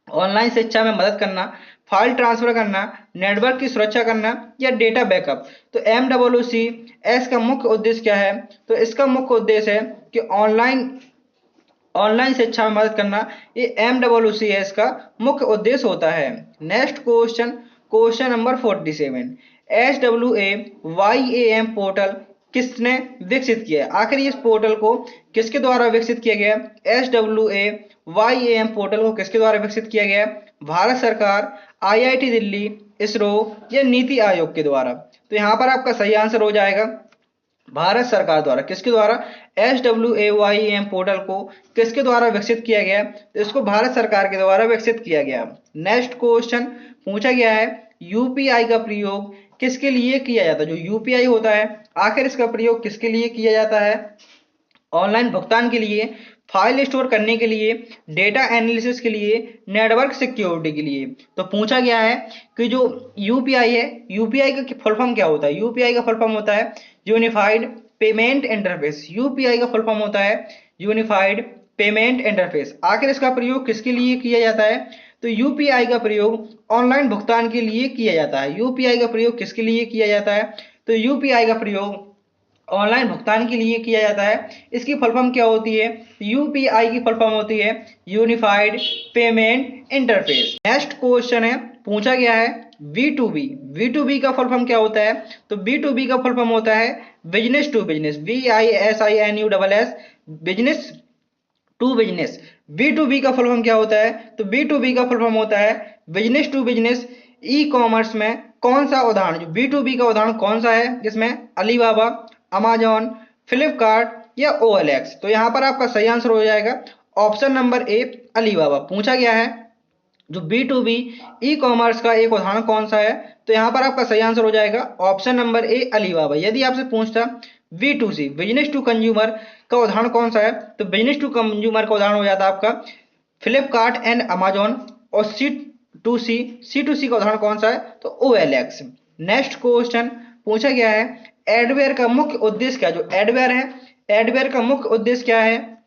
ऑनलाइन शिक्षा में मदद करना, फाइल ट्रांसफर करना, नेटवर्क की सुरक्षा करना या डेटा बैकअप? तो MOOCS का मुख्य उद्देश्य क्या है? तो इसका मुख्य उद्देश्य है कि ऑनलाइन ऑनलाइन शिक्षा में मदद करना, ये MWCS का मुख्य उद्देश्य होता है। Next question, question number 47, SWAYAM portal किसने विकसित किया है? आखिर इस पोर्टल को किसके द्वारा विकसित किया गया? SWAYAM पोर्टल को किसके द्वारा विकसित किया गया? भारत सरकार, IIT दिल्ली, इसरो या नीति आयोग के द्वारा? तो यहाँ पर आपका सही आंसर हो जाएगा भारत सरकार द्वारा। किसके द्वारा? SWAYAM पोर्टल को किसके द्वारा विकसित किया गया? तो इसको भारत सरकार के द्वारा विकसित किया गया। नेक्स्ट क्वेश्चन पूछा गया है, यूपीआई का प्रयोग किसके लिए किया जाता है? जो यूपीआई होता है, आखिर इसका प्रयोग किसके लिए किया जाता है? ऑनलाइन भुगतान के लिए, फाइल स्टोर करने के लिए, डेटा एनालिसिस के लिए, नेटवर्क सिक्योरिटी के लिए। तो पूछा गया है कि जो यूपीआई है, यूपीआई का फुल फॉर्म क्या होता है? यूपीआई का फुल फॉर्म होता है यूनिफाइड पेमेंट इंटरफेस। यूपीआई का फुल फॉर्म होता है यूनिफाइड पेमेंट इंटरफेस। आखिर इसका प्रयोग किसके लिए किया जाता है? तो यूपीआई का प्रयोग ऑनलाइन भुगतान के लिए किया जाता है। यूपीआई का प्रयोग किसके लिए किया जाता है? तो यूपीआई का प्रयोग ऑनलाइन भुगतान के लिए किया जाता है। इसकी फुल फॉर्म क्या होती है? यूपीआई की फुल फॉर्म होती है unified payment interface. Next question है, पूछा गया है V2B। V2B का फुल फॉर्म क्या होता है? तो V2B का फुल फॉर्म होता है business to business, BISINUSS, business to business. B2B का फुल फॉर्म क्या होता है? तो B2B का फुल फॉर्म होता है business to business. E-commerce में कौन सा उदाहरण, जो B2B का उदाहरण कौन सा है जिसमें अलीबाबा, अमेजॉन, फ्लिपकार्ट या OLX? तो यहाँ पर आपका सही आंसर हो जाएगा ऑप्शन नंबर ए, अलीबाबा। पूछा गया है जो B2B ई कॉमर्स का एक उदाहरण कौन सा है? तो यहाँ पर आपका सही आंसर हो जाएगा ऑप्शन नंबर ए, अलीबाबा। यदि आपसे पूछता B2C बिजनेस टू कंज्यूमर का उदाहरण कौन सा है? तो बिजनेस टू कंज्यूमर का उदाहरण हो जाता है आपका फ्लिपकार्ट एंड अमेजॉन। और C2C का उदाहरण कौन सा है? तो OLX। नेक्स्ट क्वेश्चन पूछा गया है, एडवेयर का मुख्य उद्देश्य क्या? जो एडवेयर है, एडवेयर का मुख्य उद्देश्य क्या है?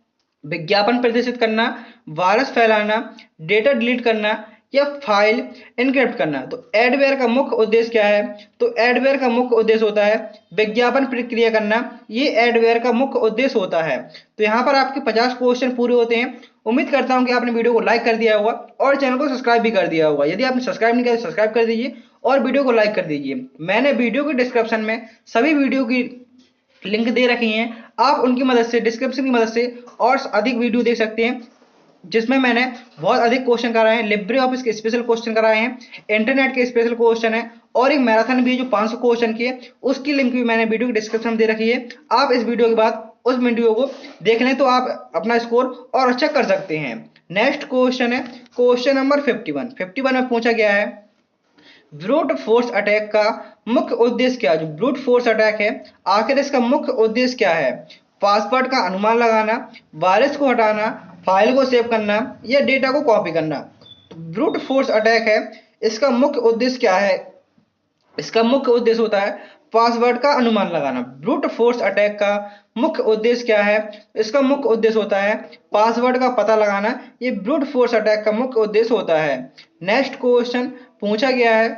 विज्ञापन प्रदर्शित करना, वायरस फैलाना, डेटा डिलीट करना या फाइल एनक्रिप्ट करना। तो एडवेयर का मुख्य उद्देश्य क्या है? तो एडवेयर का मुख्य उद्देश्य होता है विज्ञापन प्रक्रिया करना। ये एडवेयर का मुख्य उद्देश्य होता है। तो यहाँ पर आपके 50 क्वेश्चन पूरे होते हैं। उम्मीद करता हूँ कि आपने वीडियो को लाइक कर दिया होगा और चैनल को सब्सक्राइब भी कर दिया होगा। यदि आपने सब्सक्राइब नहीं किया तो सब्सक्राइब कर दीजिए और वीडियो को लाइक कर दीजिए। मैंने वीडियो के डिस्क्रिप्शन में सभी वीडियो की लिंक दे रखी हैं, आप उनकी मदद से, डिस्क्रिप्शन की मदद से और अधिक वीडियो देख सकते हैं, जिसमें मैंने बहुत अधिक क्वेश्चन कराए हैं, लिब्रे ऑफिस के स्पेशल क्वेश्चन कराए हैं, इंटरनेट के स्पेशल क्वेश्चन है और एक मैराथन भी जो 500 क्वेश्चन की है, उसकी लिंक भी मैंने वीडियो के डिस्क्रिप्शन में दे रखी है। आप इस वीडियो के बाद उस वीडियो को देख लें तो आप अपना स्कोर और अच्छा कर सकते हैं। नेक्स्ट क्वेश्चन है क्वेश्चन नंबर 51 में पूछा गया है, ब्रूट फोर्स अटैक का मुख्य उद्देश्य क्या है? जो ब्रूट फोर्स अटैक है, आखिर इसका मुख्य उद्देश्य क्या है? पासवर्ड का अनुमान लगाना, वायरस को हटाना, फाइल को सेव करना या डेटा को कॉपी करना। ब्रूट फोर्स अटैक है, इसका मुख्य उद्देश्य क्या है? इसका मुख्य उद्देश्य होता है पासवर्ड का अनुमान लगाना। ब्रूट फोर्स अटैक का मुख्य उद्देश्य क्या है? इसका मुख्य उद्देश्य होता है पासवर्ड का पता लगाना। ये ब्रूट फोर्स अटैक का मुख्य उद्देश्य होता है। नेक्स्ट क्वेश्चन पूछा गया है,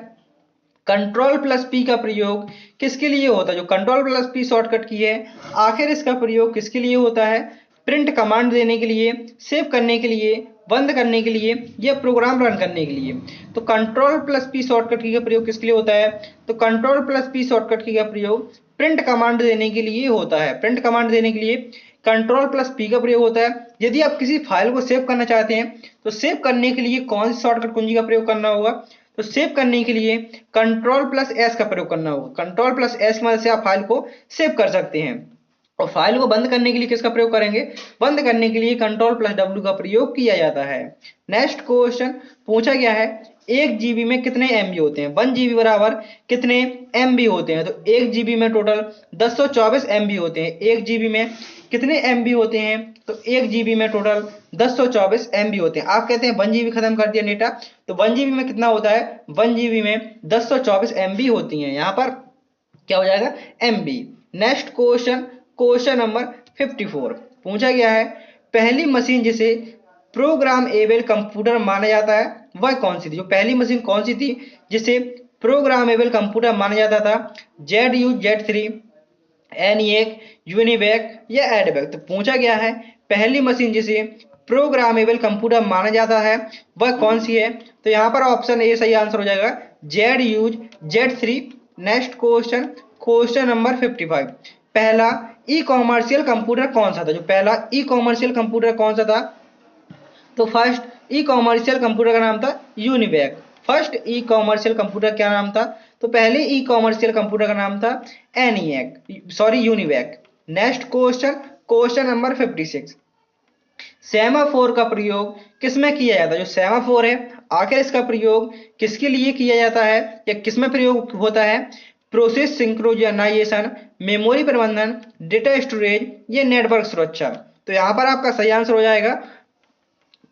कंट्रोल प्लस पी का प्रयोग किसके लिए होता है? जो कंट्रोल प्लस पी शॉर्टकट की है, आखिर इसका प्रयोग किसके लिए होता है? प्रिंट कमांड देने के लिए, सेव करने के लिए, बंद करने के लिए या प्रोग्राम रन करने के लिए। तो कंट्रोल प्लस पी शॉर्टकट की का प्रयोग किसके लिए होता है? तो कंट्रोल प्लस पी शॉर्टकट की का प्रयोग प्रिंट कमांड देने के लिए होता है। प्रिंट कमांड देने के लिए कंट्रोल प्लस पी का प्रयोग होता है। यदि आप किसी फाइल को सेव करना चाहते हैं तो सेव करने के लिए कौन सी शॉर्टकट कुंजी का प्रयोग करना होगा? तो सेव करने के लिए कंट्रोल प्लस एस का प्रयोग करना होगा। कंट्रोल प्लस एस की मदद से आप फाइल को सेव कर सकते हैं। और फाइल को बंद करने के लिए किसका प्रयोग करेंगे? बंद करने के लिए कंट्रोल प्लस डब्ल्यू का प्रयोग किया जाता है। नेक्स्ट क्वेश्चन पूछा गया है, 1 GB में कितने MB होते हैं? 1 GB बराबर कितने MB होते हैं? तो 1 GB में टोटल 1024 MB होते हैं। 1 GB में कितने MB होते हैं? तो 1 GB में टोटल 1024 MB होते हैं। आप कहते हैं 1 GB खत्म कर दिया डेटा, तो 1 GB में कितना होता है? 1 GB में 1024 MB होती हैं। यहाँ पर क्या हो जाएगा? MB। Next question, question number 54 पूछा गया है, पहली मशीन जिसे प्रोग्रामेबल कंप्यूटर माना जाता है वह कौन सी थी? जो पहली मशीन कौन सी थी जिसे प्रोग्रामेबल कंप्यूटर माना जाता था? ZU, Z3, ENIAC, यूनिवैक या एडवैक? तो पूछा गया है पहली मशीन जिसे प्रोग्रामेबल कंप्यूटर माना जाता है वह कौन सी है? तो यहाँ पर ऑप्शन ए सही आंसर हो जाएगा, ZUZ3। Next question, question number 55। पहला ई कॉमर्शियल कंप्यूटर कौन सा था? जो पहला ई कॉमर्शियल कंप्यूटर कौन सा था? तो फर्स्ट ई कॉमर्शियल कंप्यूटर का नाम था यूनिवैक। फर्स्ट ई कॉमर्शियल कंप्यूटर क्या नाम था? तो पहले ई कॉमर्शियल कंप्यूटर का नाम था UNIVAC. Next question, question number 56। Semaphore का प्रयोग किसमें किया जाता है? जो सेमाफोर है आखिर इसका प्रयोग किसके लिए किया जाता है या किसमें प्रयोग होता है? प्रोसेस सिंक्रोनाइजेशन, मेमोरी प्रबंधन, डेटा स्टोरेज या नेटवर्क सुरक्षा। तो यहाँ पर आपका सही आंसर हो जाएगा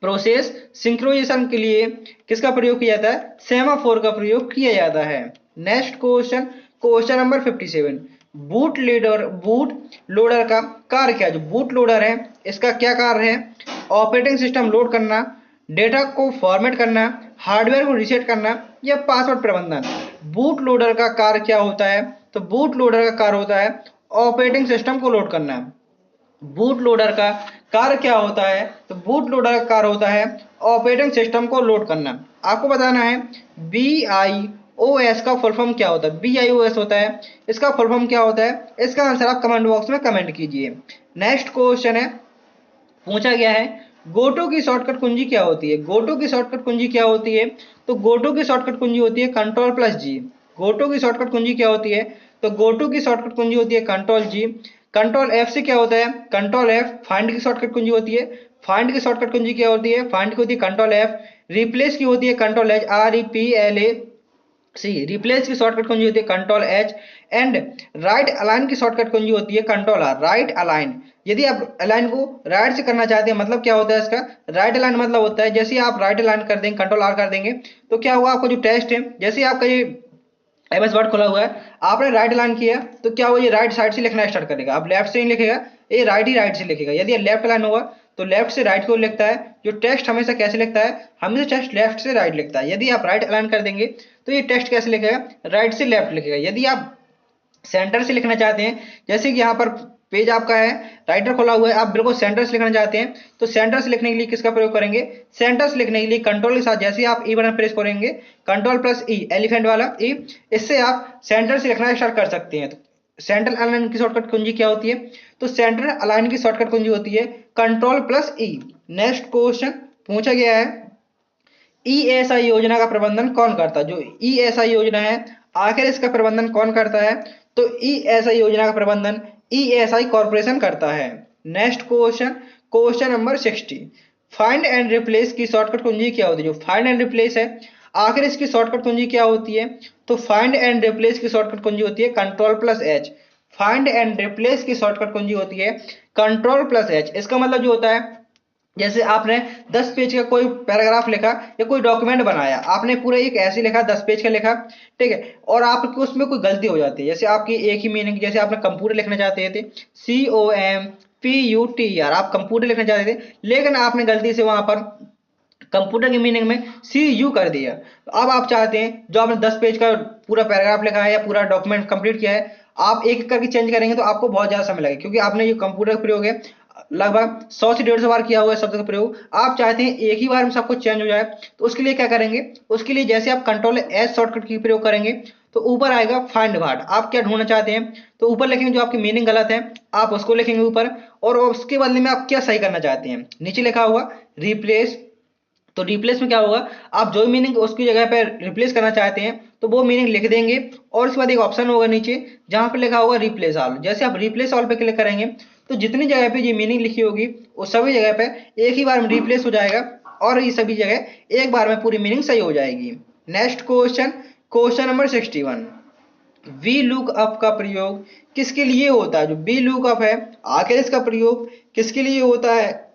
प्रोसेस सिंक्रोनाइजेशन के लिए किसका प्रयोग किया जाता है? सेमाफोर का प्रयोग किया जाता है। Next question, question number 57। Boot loader का कार्य क्या है? जो बूट लोडर है इसका क्या कार्य है? ऑपरेटिंग सिस्टम लोड करना, डेटा को फॉर्मेट करना, हार्डवेयर को रीसेट करना या पासवर्ड प्रबंधन। बूट लोडर का कार्य क्या होता है? तो बूट लोडर का कार्य होता है ऑपरेटिंग सिस्टम को लोड करना। बूट लोडर का कार्य क्या होता है? तो बूट लोडर का कार्य होता है ऑपरेटिंग सिस्टम को लोड करना। आपको बताना है BIOS का फुल फॉर्म क्या होता है? BIOS होता है, इसका फुल फॉर्म क्या होता है? इसका आंसर आप कमेंट बॉक्स में कमेंट कीजिए। नेक्स्ट क्वेश्चन है, पूछा गया है गोटो की शॉर्टकट कुंजी क्या होती है? गोटो की शॉर्टकट कुंजी क्या होती है? तो गोटो की शॉर्टकट कुंजी होती है Ctrl+G। गोटो की शॉर्टकट कुंजी क्या होती है? तो गोटो की शॉर्टकट कुंजी होती है Ctrl+G। Ctrl+F से क्या होता है? Ctrl+F। फाइंड की शॉर्टकट कुंजी होती है, फाइंड की शॉर्टकट कुंजी क्या होती है? फाइंड की होती है Ctrl+F। रिप्लेस की होती है Ctrl+H, REPLAC। रिप्लेस की शॉर्टकट कुंजी होती है Ctrl+H। एंड राइट अलाइन की शॉर्टकट कुंजी होती है Ctrl+R, राइट अलाइन। यदि आप अलाइन को राइट से करना चाहते हैं, मतलब क्या होता है इसका? राइट अलाइन मतलब होता है जैसे आप राइट अलाइन कर देंगे, Ctrl+R कर देंगे तो क्या हुआ? आपका जो टेस्ट है, जैसे आपका ये MS वर्ड खुला हुआ है, आपने राइट अलाइन किया तो क्या हुआ? ये राइट साइड से लिखना स्टार्ट करेगा। अब लेफ्ट से नहीं लिखेगा, ये राइट ही राइट से लिखेगा। यदि लेफ्ट अलाइन होगा तो लेफ्ट से राइट को लिखता है। जो टेक्स्ट हमेशा कैसे लिखता है? हमेशा टेक्स्ट लेफ्ट से राइट लिखता है। यदि आप राइट अलाइन कर देंगे तो ये टेक्स्ट कैसे लिखेगा? राइट से लेफ्ट लिखेगा। यदि आप सेंटर से लिखना चाहते हैं, जैसे कि यहाँ पर पेज आपका है, राइटर खोला हुआ है, आप बिल्कुल सेंटर से लिखना चाहते हैं तो सेंटर से लिखने के लिए किसका प्रयोग करेंगे? सेंटर से लिखने के लिए कंट्रोल के साथ जैसे ही आप ई बटन प्रेस करेंगे, Ctrl+E, एलिफेंट वाला ई, इससे आप सेंटर से लिखना स्टार्ट कर सकते हैं। तो सेंट्रल अलाइन की शॉर्टकट कुंजी क्या होती है? तो सेंट्रल अलाइन की शॉर्टकट कुंजी होती है Ctrl+E। नेक्स्ट क्वेश्चन पूछा गया है ESI योजना का प्रबंधन कौन करता है? जो ESI योजना है आखिर इसका प्रबंधन कौन करता है? तो ESI योजना का प्रबंधन ESI कॉर्पोरेशन करता है। Next question, question number 60। Find and replace की शॉर्टकट कुंजी क्या होती है? जो फाइंड एंड रिप्लेस है आखिर इसकी शॉर्टकट कुंजी क्या होती है? तो फाइंड एंड रिप्लेस की शॉर्टकट कुंजी होती है Ctrl+H। फाइंड एंड रिप्लेस की शॉर्टकट कुंजी होती है Ctrl+H। इसका मतलब जो होता है, जैसे आपने 10 पेज का कोई पैराग्राफ लिखा या कोई डॉक्यूमेंट बनाया, आपने पूरा एक ऐसे लिखा, 10 पेज का लिखा, ठीक है, और आपको उसमें कोई गलती हो जाती है, जैसे आपकी एक ही मीनिंग, जैसे आपने कंप्यूटर लिखना चाहते थे COMPUTER, आप कंप्यूटर लिखना चाहते थे लेकिन आपने गलती से वहां पर कंप्यूटर की मीनिंग में CU कर दिया। तो अब आप चाहते हैं जो आपने 10 पेज का पूरा पैराग्राफ लिखा है या पूरा डॉक्यूमेंट कंप्लीट किया है, आप एक एक करके चेंज करेंगे तो आपको बहुत ज्यादा समय लगेगा, क्योंकि आपने जो कंप्यूटर का प्रयोग है लगभग 100 से 150 बार किया हुआ है शब्द का प्रयोग। आप चाहते हैं एक ही बार में सब कुछ चेंज हो जाए, तो उसके लिए क्या करेंगे? उसके लिए जैसे आप Ctrl+S शॉर्टकट की प्रयोग करेंगे तो ऊपर आएगा फाइंड वर्ड। आप क्या ढूंढना चाहते हैं तो ऊपर लिखेंगे जो आपकी मीनिंग गलत है आप उसको लिखेंगे ऊपर, और उसके बदले में आप क्या सही करना चाहते हैं नीचे लिखा हुआ रिप्लेस। तो रिप्लेस में क्या होगा? आप जो मीनिंग उसकी जगह पे रिप्लेस करना चाहते हैं तो वो मीनिंग लिख देंगे, और उसके बाद एक ऑप्शन होगा नीचे जहां पे लिखा होगा रिप्लेस ऑल। जैसे आप रिप्लेस ऑल पे क्लिक करेंगे तो जितनी जगह पे ये मीनिंग लिखी होगी उस सभी जगह पे एक ही बार में रिप्लेस हो जाएगा, और ये सभी जगह एक बार में पूरी मीनिंग सही हो जाएगी। Next question, question number 61। V look up का प्रयोग किसके लिए होता है? जो वी लुक अप है आखिर इसका प्रयोग किसके लिए होता है?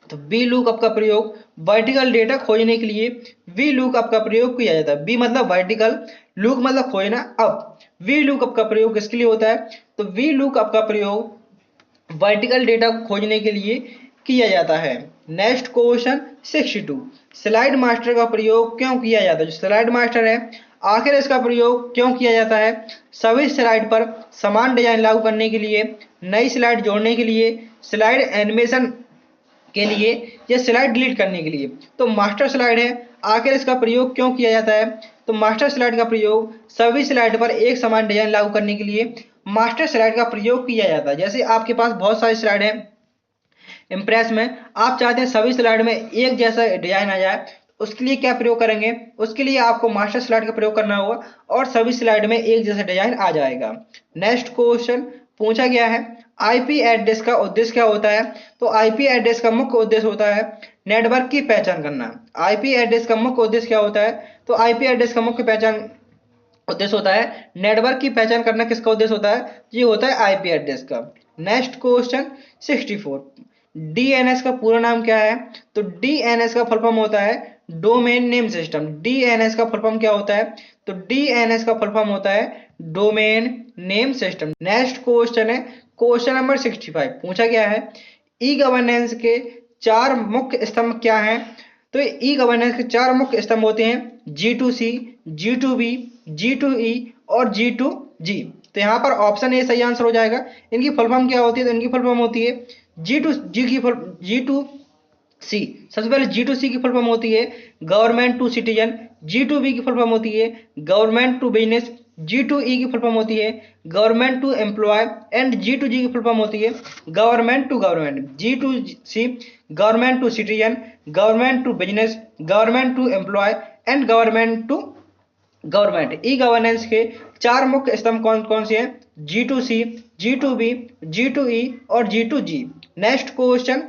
तो वी लुकअप का प्रयोग वर्टिकल डेटा खोजने के लिए वी लुकअप का प्रयोग किया जाता है। वी मतलब वर्टिकल, लुक मतलब खोजना, अप। वी लुकअप का प्रयोग किसके लिए होता है? तो वी लुकअप का प्रयोग वर्टिकल डेटा खोजने के लिए किया जाता है। Next question 62। स्लाइड मास्टर का प्रयोग क्यों किया जाता है? जो स्लाइड मास्टर है आखिर इसका प्रयोग क्यों किया जाता है? सभी स्लाइड पर समान डिजाइन लागू करने के लिए, नई स्लाइड जोड़ने के लिए, स्लाइड एनिमेशन के लिए या स्लाइड डिलीट करने के लिए। तो मास्टर स्लाइड है, आखिर इसका प्रयोग क्यों किया जाता है? तो मास्टर स्लाइड का प्रयोग सभी स्लाइड पर एक समान डिजाइन लागू करने के लिए मास्टर स्लाइड का प्रयोग किया जाता है। जैसे आपके पास बहुत सारी स्लाइड है इम्प्रेस में, आप चाहते हैं सभी स्लाइड में एक जैसा डिजाइन आ जाए, उसके लिए क्या प्रयोग करेंगे? उसके लिए आपको मास्टर स्लाइड का प्रयोग करना होगा और सभी स्लाइड में एक जैसा डिजाइन आ जाएगा। नेक्स्ट क्वेश्चन पूछा गया है, आईपी एड्रेस का उद्देश्य क्या होता है? तो आईपी एड्रेस का मुख्य उद्देश्य होता है नेटवर्क की पहचान करना। आईपी एड्रेस का मुख्य उद्देश्य क्या होता है? तो आईपी एड्रेस का मुख्य पहचान उद्देश्य होता है नेटवर्क की पहचान करना। किसका उद्देश्य होता है? ये होता है आईपी एड्रेस का। नेक्स्ट क्वेश्चन 64, डीएनएस का पूरा नाम क्या है? तो डीएनएस का फुल फॉर्म होता है डोमेन नेम सिस्टम। डीएनएस का फुल फॉर्म क्या होता है? तो डीएनएस का फुल फॉर्म होता है domain name system. Next question है क्वेश्चन नंबर 65, पूछा गया है ई गवर्नेंस के चार मुख्य स्तंभ क्या हैं? तो ई गवर्नेंस के चार मुख्य स्तंभ होते हैं G2C, G2B, G2E और G2G। तो यहाँ पर ऑप्शन ए सही आंसर हो जाएगा। इनकी फुल फॉर्म क्या होती है? तो इनकी फुल फॉर्म होती है G2C। सबसे पहले G2C की फुल फॉर्म होती है गवर्नमेंट टू सिटीजन। G2B की फुल फॉर्म होती है गवर्नमेंट टू बिजनेस। G2E की फुल फॉर्म होती है government to employ and G2G की फुल फॉर्म होती है government to government. G2C government to citizen, government to business, government to employ and government to government. E-governance के चार मुख्य स्तंभ कौन कौन से हैं? G2C, G2B, G2E और G2G। नेक्स्ट क्वेश्चन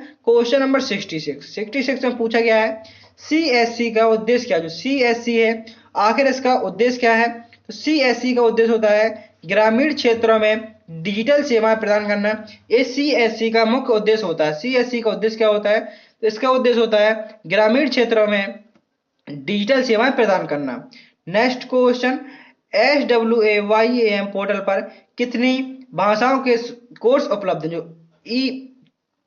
नंबर 66 में पूछा गया है CSC का उद्देश्य क्या? जो CSC है आखिर इसका उद्देश्य क्या है? तो CSC का उद्देश्य होता है ग्रामीण क्षेत्रों में डिजिटल सेवाएं प्रदान करना। ये CSC का मुख्य उद्देश्य होता है। CSC का उद्देश्य क्या होता है? तो इसका उद्देश्य होता है ग्रामीण क्षेत्रों में डिजिटल सेवाएं प्रदान करना। नेक्स्ट क्वेश्चन SWAYAM पोर्टल पर कितनी भाषाओं के कोर्स उपलब्ध हैं?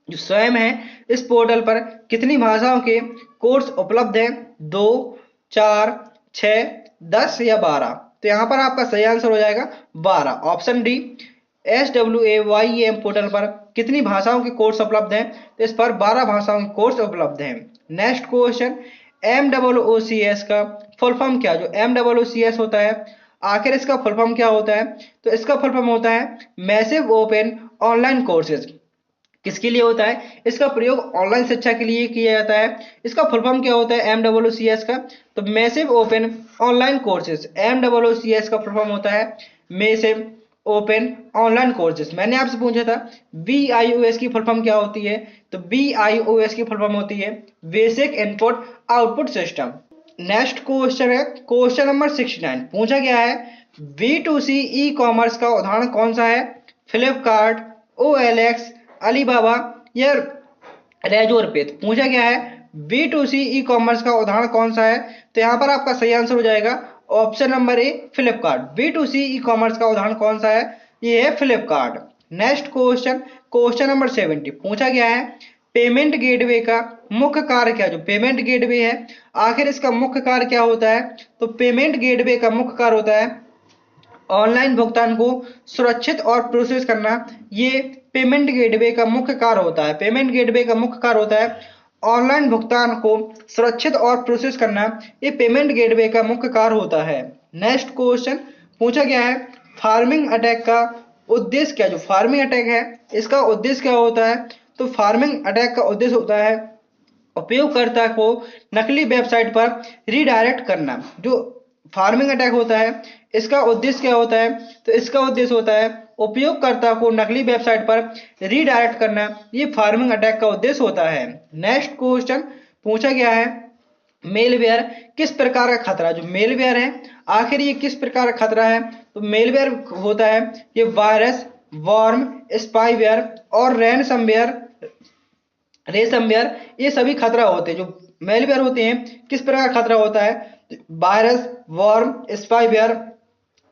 जो स्वयं है इस पोर्टल पर कितनी भाषाओं के कोर्स उपलब्ध हैं? 2, 4, 6, 10 या 12? तो यहाँ पर आपका सही आंसर हो जाएगा 12, ऑप्शन डी। SWAYAM पोर्टल पर कितनी भाषाओं के कोर्स उपलब्ध हैं? तो इस पर 12 भाषाओं के कोर्स उपलब्ध हैं। नेक्स्ट क्वेश्चन MOOCS का फुल फॉर्म क्या? जो MOOCS होता है आखिर इसका फुल फॉर्म क्या होता है? तो इसका फुल फॉर्म होता है मैसिव ओपन ऑनलाइन कोर्सेज। किसके लिए होता है? इसका प्रयोग ऑनलाइन शिक्षा के लिए किया जाता है। इसका फुल फॉर्म क्या होता है MOOCS का? तो massive open online courses. MOOCS का फुल फॉर्म होता है मैसिव ओपन ऑनलाइन कोर्सेज। मैंने आपसे पूछा था BIOS की फुल फॉर्म क्या होती है? तो BIOS की फुल फॉर्म होती है basic input output system. Next question है क्वेश्चन नंबर 69, पूछा गया है B2C ई कॉमर्स का उदाहरण कौन सा है? फ्लिपकार्ट, OLX, अलीबाबा या रेजोर पे। तो पूछा गया है B2C ई कॉमर्स का उदाहरण कौन सा है? तो यहाँ पर आपका सही आंसर हो जाएगा option number A Flipkart. B2C e commerce का उदाहरण कौन सा है? ये है फ्लिपकार्ट। नेक्स्ट क्वेश्चन नंबर 70, पूछा गया है पेमेंट गेटवे का मुख्य कार्य क्या? जो पेमेंट गेटवे है आखिर इसका मुख्य कार्य क्या होता है? तो पेमेंट गेटवे का मुख्य कार्य होता है ऑनलाइन भुगतान को सुरक्षित और प्रोसेस करना। ये पेमेंट गेटवे का मुख्य कार्य होता है। पेमेंट गेटवे का मुख्य कार्य होता है ऑनलाइन भुगतान को सुरक्षित और प्रोसेस करना। ये पेमेंट गेटवे का मुख्य कार्य होता है। नेक्स्ट क्वेश्चन पूछा गया है फार्मिंग अटैक का उद्देश्य क्या? जो फार्मिंग अटैक है इसका उद्देश्य क्या होता है? तो फार्मिंग अटैक का उद्देश्य होता है उपयोगकर्ता को नकली वेबसाइट पर रीडायरेक्ट करना। जो फार्मिंग अटैक होता है इसका उद्देश्य क्या होता है? तो इसका उद्देश्य होता है उपयोगकर्ता को नकली वेबसाइट पर रीडायरेक्ट करना। ये फार्मिंग अटैक का उद्देश्य होता है। नेक्स्ट क्वेश्चन पूछा गया है मेलवेयर किस प्रकार का खतरा? जो मेलवेयर है आखिर ये किस प्रकार का खतरा है? तो मेलवेयर होता है ये वायरस, वॉर्म, स्पाईवेयर और रेसमवेयर, ये सभी खतरा होते हैं। जो मेलवेयर होते हैं किस प्रकार का खतरा होता है? वायरस, वॉर्म, स्पाईवेयर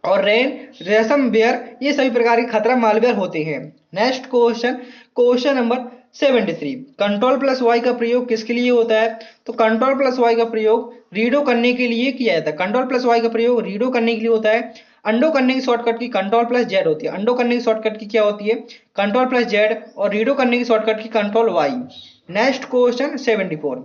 और रेसमवेयर, ये सभी प्रकार के खतरा मालवेयर होते हैं। Next question number 73, control plus Y का प्रयोग किसके लिए होता है? तो कंट्रोल प्लस वाई का प्रयोग रीडो करने के लिए किया जाता है। कंट्रोल प्लस वाई का प्रयोग रीडो करने के लिए होता है। अंडो करने की शॉर्टकट की कंट्रोल प्लस जेड होती है। अंडो करने की शॉर्टकट की क्या होती है? Control plus Z. और रीडो करने की शॉर्टकट की कंट्रोल वाई। Next question 74।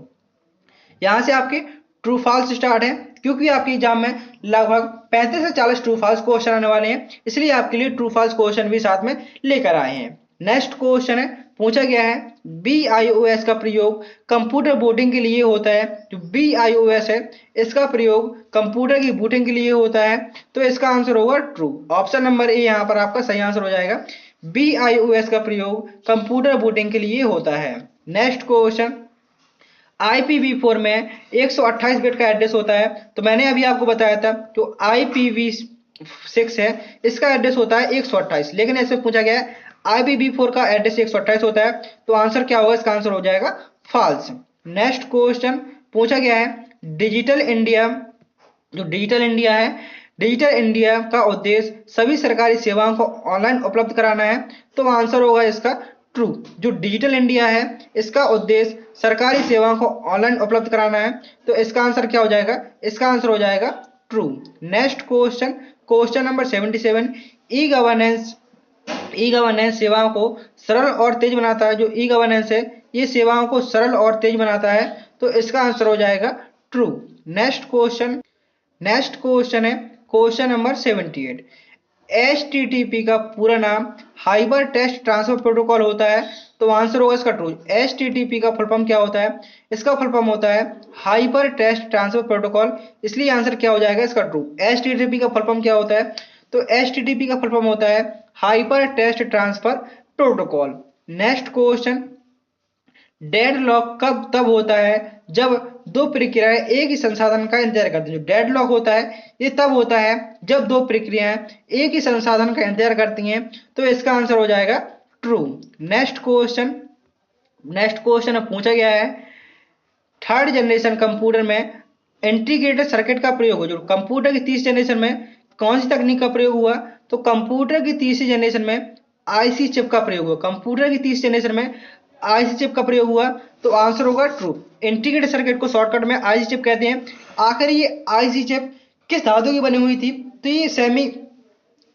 यहां से आपके ट्रू फॉल्स स्टार्ट है, क्योंकि आपके एग्जाम में लगभग 35 से 40 ट्रू फॉल्स क्वेश्चन आने वाले हैं, इसलिए आपके लिए ट्रू फॉल्स क्वेश्चन भी साथ में लेकर आए हैं। नेक्स्ट क्वेश्चन है, पूछा गया है BIOS का प्रयोग कंप्यूटर बूटिंग के लिए होता है। जो BIOS है इसका प्रयोग कंप्यूटर की बूटिंग के लिए होता है, तो इसका आंसर होगा ट्रू। ऑप्शन नंबर ए यहाँ पर आपका सही आंसर हो जाएगा। BIOS का प्रयोग कंप्यूटर बूटिंग के लिए होता है। नेक्स्ट क्वेश्चन, IPv4 में 128 बिट का एड्रेस होता है, तो मैंने अभी आपको बताया था जो IPv6 है इसका एड्रेस होता है 128, लेकिन ऐसे पूछा गया है IPv4 का एड्रेस 128 होता है, तो आंसर क्या होगा? इसका आंसर हो जाएगा फॉल्स। नेक्स्ट क्वेश्चन पूछा गया है डिजिटल इंडिया, जो डिजिटल इंडिया है, डिजिटल इंडिया का उद्देश्य सभी सरकारी सेवाओं को ऑनलाइन उपलब्ध कराना है, तो आंसर होगा इसका ट्रू। जो डिजिटल इंडिया है इसका उद्देश्य सरकारी सेवाओं को ऑनलाइन उपलब्ध कराना है, तो इसका आंसर क्या हो जाएगा? इसका आंसर हो जाएगा true. Next question, question number 77। E governance सेवाओं को सरल और तेज बनाता है। जो ई गवर्नेंस है ये सेवाओं को सरल और तेज बनाता है, तो इसका आंसर हो जाएगा ट्रू। नेक्स्ट क्वेश्चन है क्वेश्चन नंबर 78। HTTP का पूरा नाम हाइपर टेक्स्ट ट्रांसफर प्रोटोकॉल होता है, तो आंसर होगा इसका ट्रू। HTTP का फुल फॉर्म क्या होता है? इसका फुल फॉर्म होता है हाइपर टेक्स्ट ट्रांसफर प्रोटोकॉल, इसलिए आंसर क्या हो जाएगा? इसका ट्रू। HTTP का फुल फॉर्म क्या होता है? तो HTTP का फुल फॉर्म होता है hyper text transfer protocol. Next question, deadlock कब तब होता है जब दो प्रक्रियाएं एक ही संसाधन का इंतजार करती हैं। जो डेडलॉक होता है ये तब होता है जब दो प्रक्रियाएं एक ही संसाधन का इंतजार करती हैं, तो इसका आंसर हो जाएगा ट्रू। नेक्स्ट क्वेश्चन पूछा गया है थर्ड जनरेशन कंप्यूटर में इंटीग्रेटेड सर्किट का प्रयोग हो। जो कंप्यूटर की तीसरी जनरेशन में कौन सी तकनीक का प्रयोग हुआ? तो कंप्यूटर की तीसरी जनरेशन में आईसी चिप का प्रयोग हुआ। कंप्यूटर की तीसरी जनरेशन में आईसी चिप का प्रयोग हुआ, तो आंसर होगा ट्रू। इंटीग्रेटेड सर्किट को शॉर्टकट में आईसी चिप कहते हैं। आखिर ये आईसी चिप किस धातु की बनी हुई थी? तो ये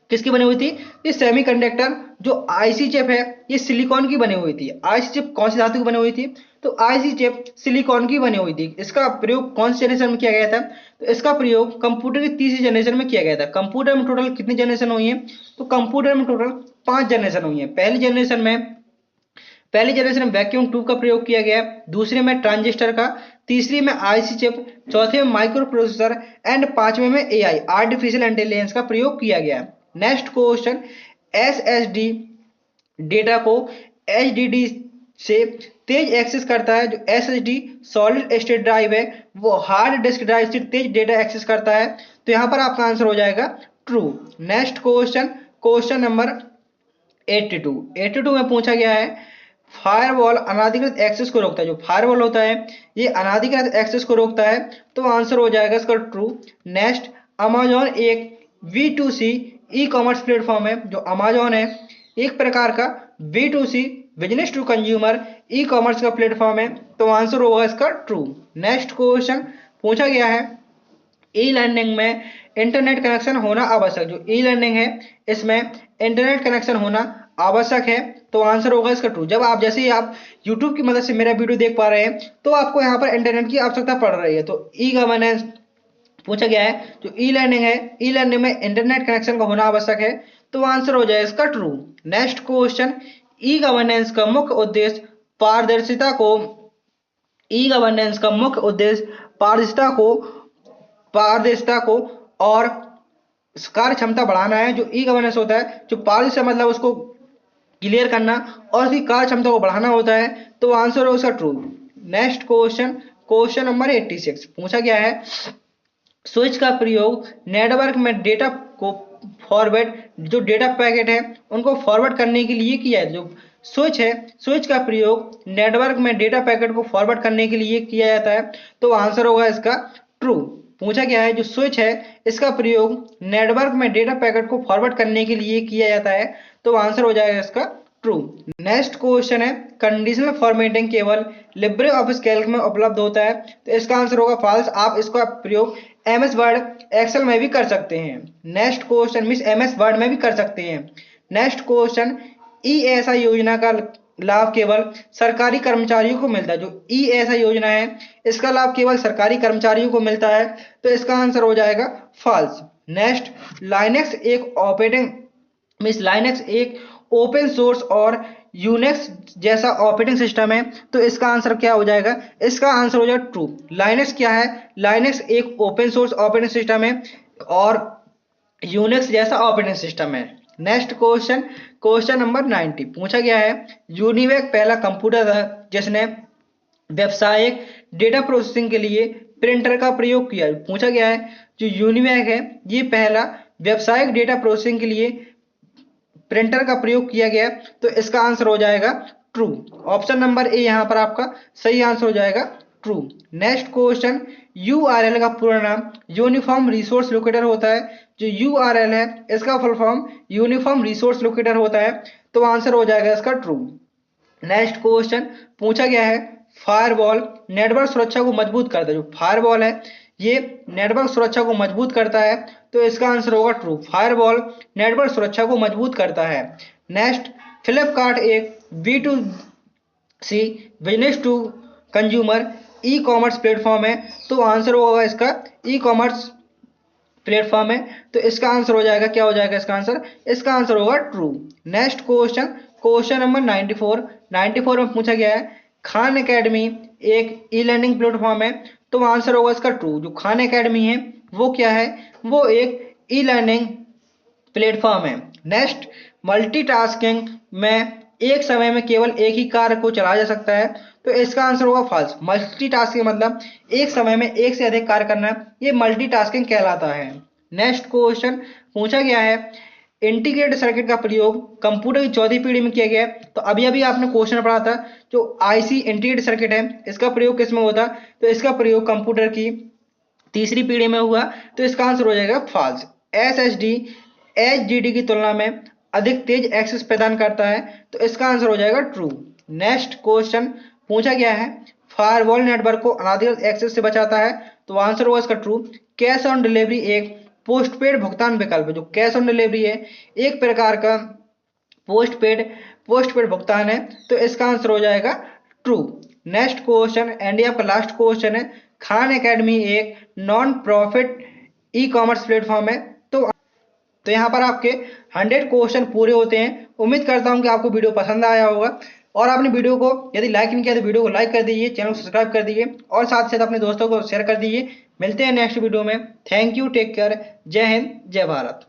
किसकी बनी हुई थी? ये सेमीकंडक्टर। जो आईसी चिप है ये सिलिकॉन की बनी हुई थी। आईसी चिप कौन सी धातु की बनी हुई थी? तो आईसी चिप सिलिकॉन की बनी हुई थी। इसका प्रयोग कौन सी जनरेशन में किया गया था? तो इसका प्रयोग कंप्यूटर की तीसरी जनरेशन में किया गया था। कंप्यूटर में टोटल कितनी जनरेशन हुई है? तो कंप्यूटर में टोटल 5 जनरेशन हुई है। पहली जनरेशन में वैक्यूम ट्यूब का प्रयोग किया गया, दूसरे में ट्रांजिस्टर का, तीसरी में आईसी चिप, चौथे में माइक्रो प्रोसेसर एंड पांचवें में एआई आर्टिफिशियल इंटेलिजेंस का प्रयोग किया गया। नेक्स्ट क्वेश्चन, एसएसडी डेटा को एचडीडी से तेज एक्सेस करता है। जो एसएसडी सॉलिड स्टेट ड्राइव है वो हार्ड डिस्क ड्राइव से तेज डेटा एक्सेस करता है, तो यहां पर आपका आंसर हो जाएगा ट्रू। नेक्स्ट क्वेश्चन नंबर 82 में पूछा गया है फायरवॉल अनाधिकृत एक्सेस को रोकता है। जो फायरवॉल होता है ये अनाधिकृत एक्सेस को रोकता है, तो आंसर हो जाएगा इसका ट्रू। नेक्स्ट, अमेजॉन एक V2C ई कॉमर्स प्लेटफॉर्म है। जो अमेजॉन है एक प्रकार का V2C business to consumer e-commerce का प्लेटफॉर्म है, तो आंसर होगा इसका ट्रू। नेक्स्ट क्वेश्चन पूछा गया है ई लर्निंग में इंटरनेट कनेक्शन होना आवश्यक। जो ई लर्निंग है इसमें इंटरनेट कनेक्शन होना आवश्यक है, तो आंसर होगा इसका ट्रू। जब आप जैसे ही आप YouTube की मदद से मेरा वीडियो देख पा रहे हैं तो आपको यहाँ पर इंटरनेट की आवश्यकता पड़ रही है, तो ई गवर्नेंस पूछा गया है। जो ई लर्निंग है, ई लर्निंग में इंटरनेट कनेक्शन का होना आवश्यक है, तो आंसर हो जाए इसका true. Next question, e governance का मुख्य उद्देश्य पारदर्शिता को और कार्य क्षमता बढ़ाना है। जो ई गवर्नेंस होता है, जो पारदर्शिता मतलब उसको क्लियर करना और उसकी कार्य क्षमता को बढ़ाना होता है, तो आंसर हो उसका ट्रू। नेक्स्ट क्वेश्चन नंबर 86 पूछा गया है स्विच का प्रयोग नेटवर्क में डेटा को जो डेटा पैकेट है उनको फॉरवर्ड करने के लिए किया है। जो स्विच है, स्विच का प्रयोग नेटवर्क में डेटा पैकेट को फॉरवर्ड करने के लिए किया जाता है, तो आंसर होगा इसका ट्रू। पूछा गया है जो स्विच है इसका प्रयोग नेटवर्क में डेटा पैकेट को फॉरवर्ड करने के लिए किया जाता है, तो आंसर हो जाएगा इसका ट्रू। नेक्स्ट क्वेश्चन है कंडीशनल फॉर्मेटिंग केवल लिब्रे ऑफिस कैल्क में उपलब्ध होता है, तो इसका आंसर होगा फॉल्स। आप इसका प्रयोग MS वर्ड, एक्सेल में भी कर सकते हैं। Next question miss MS word में भी कर सकते हैं। नेक्स्ट क्वेश्चन ESI योजना का लाभ केवल सरकारी कर्मचारियों को मिलता है। जो ESI योजना है इसका लाभ केवल सरकारी कर्मचारियों को मिलता है, तो इसका आंसर हो जाएगा फॉल्स। नेक्स्ट, लाइनेक्स एक ओपन सोर्स और यूनिक्स जैसा ऑपरेटिंग सिस्टम है, तो इसका आंसर क्या हो जाएगा? इसका आंसर हो जाएगा ट्रू। लाइनेक्स क्या है? लाइनेक्स एक ओपन सोर्स ऑपरेटिंग सिस्टम है और यूनिक्स जैसा ऑपरेटिंग सिस्टम है। नेक्स्ट क्वेश्चन, क्वेश्चन नंबर 90 पूछा गया है, यूनिवैक पहला कंप्यूटर था जिसने व्यावसायिक डेटा प्रोसेसिंग के लिए प्रिंटर का प्रयोग किया। पूछा गया है जो यूनिवैक है ये पहला व्यावसायिक डेटा प्रोसेसिंग के लिए प्रिंटर का प्रयोग किया गया, तो इसका आंसर हो जाएगा ट्रू। ऑप्शन नंबर ए यहाँ पर आपका सही आंसर हो जाएगा ट्रू। नेक्स्ट क्वेश्चन, URL का पूरा नाम यूनिफॉर्म रिसोर्स लोकेटर होता है। जो URL है इसका full form uniform resource locator होता है, तो आंसर हो जाएगा इसका ट्रू। नेक्स्ट क्वेश्चन पूछा गया है, फायरवॉल नेटवर्क सुरक्षा को मजबूत करता है। जो फायरवॉल है ये नेटवर्क सुरक्षा को मजबूत करता है, तो इसका आंसर होगा ट्रू। फायरवॉल नेटवर्क सुरक्षा को मजबूत करता है। नेक्स्ट, फ्लिपकार्ट एक B2C business to consumer e-commerce platform है, तो आंसर होगा इसका ई-कॉमर्स प्लेटफॉर्म है, तो इसका आंसर हो जाएगा, क्या हो जाएगा इसका आंसर? इसका आंसर होगा true. Next question, question number 94 में पूछा गया है, खान एकेडमी एक ई लर्निंग प्लेटफॉर्म है, तो आंसर होगा इसका ट्रू। जो खान एकेडमी है वो क्या है? वो एक ई लर्निंग प्लेटफॉर्म है। नेक्स्ट, मल्टीटास्किंग में एक समय में केवल एक ही कार्य को चलाया जा सकता है, तो इसका आंसर होगा फॉल्स। मल्टीटास्किंग मतलब एक समय में एक से अधिक कार्य करना, ये मल्टीटास्किंग कहलाता है। नेक्स्ट क्वेश्चन पूछा गया है, इंटीग्रेटेड सर्किट का प्रयोग कंप्यूटर की चौथी पीढ़ी में किया गया है, तो अभी अभी आपने क्वेश्चन पढ़ा था जो IC इंटीग्रेटेड सर्किट है इसका प्रयोग किस में होता? तो इसका प्रयोग कंप्यूटर की तीसरी पीढ़ी में हुआ, तो इसका आंसर हो जाएगा फॉल्स। SSD HDD की तुलना में अधिक तेज एक्सेस प्रदान करता है, तो इसका आंसर हो जाएगा ट्रू। नेक्स्ट क्वेश्चन पूछा गया है, फायरवॉल नेटवर्क को अनाधिकृत एक्सेस से बचाता है, तो आंसर होगा इसका ट्रू। कैश ऑन डिलीवरी एक पोस्टपेड भुगतान विकल्प है। जो कैश ऑन डिलीवरी है एक प्रकार का पोस्टपेड भुगतान है, तो इसका आंसर हो जाएगा ट्रू। नेक्स्ट क्वेश्चन एंड आपका लास्ट क्वेश्चन है, खान एकेडमी एक नॉन प्रॉफिट ई-कॉमर्स प्लेटफॉर्म है, तो यहाँ पर आपके 100 क्वेश्चन पूरे होते हैं। उम्मीद करता हूँ कि आपको वीडियो पसंद आया होगा, और आपने वीडियो को यदि लाइक नहीं किया तो वीडियो को लाइक कर दीजिए, चैनल को सब्सक्राइब कर दीजिए और साथ ही साथ अपने दोस्तों को शेयर कर दीजिए। मिलते हैं नेक्स्ट वीडियो में। थैंक यू, टेक केयर, जय हिंद, जय भारत।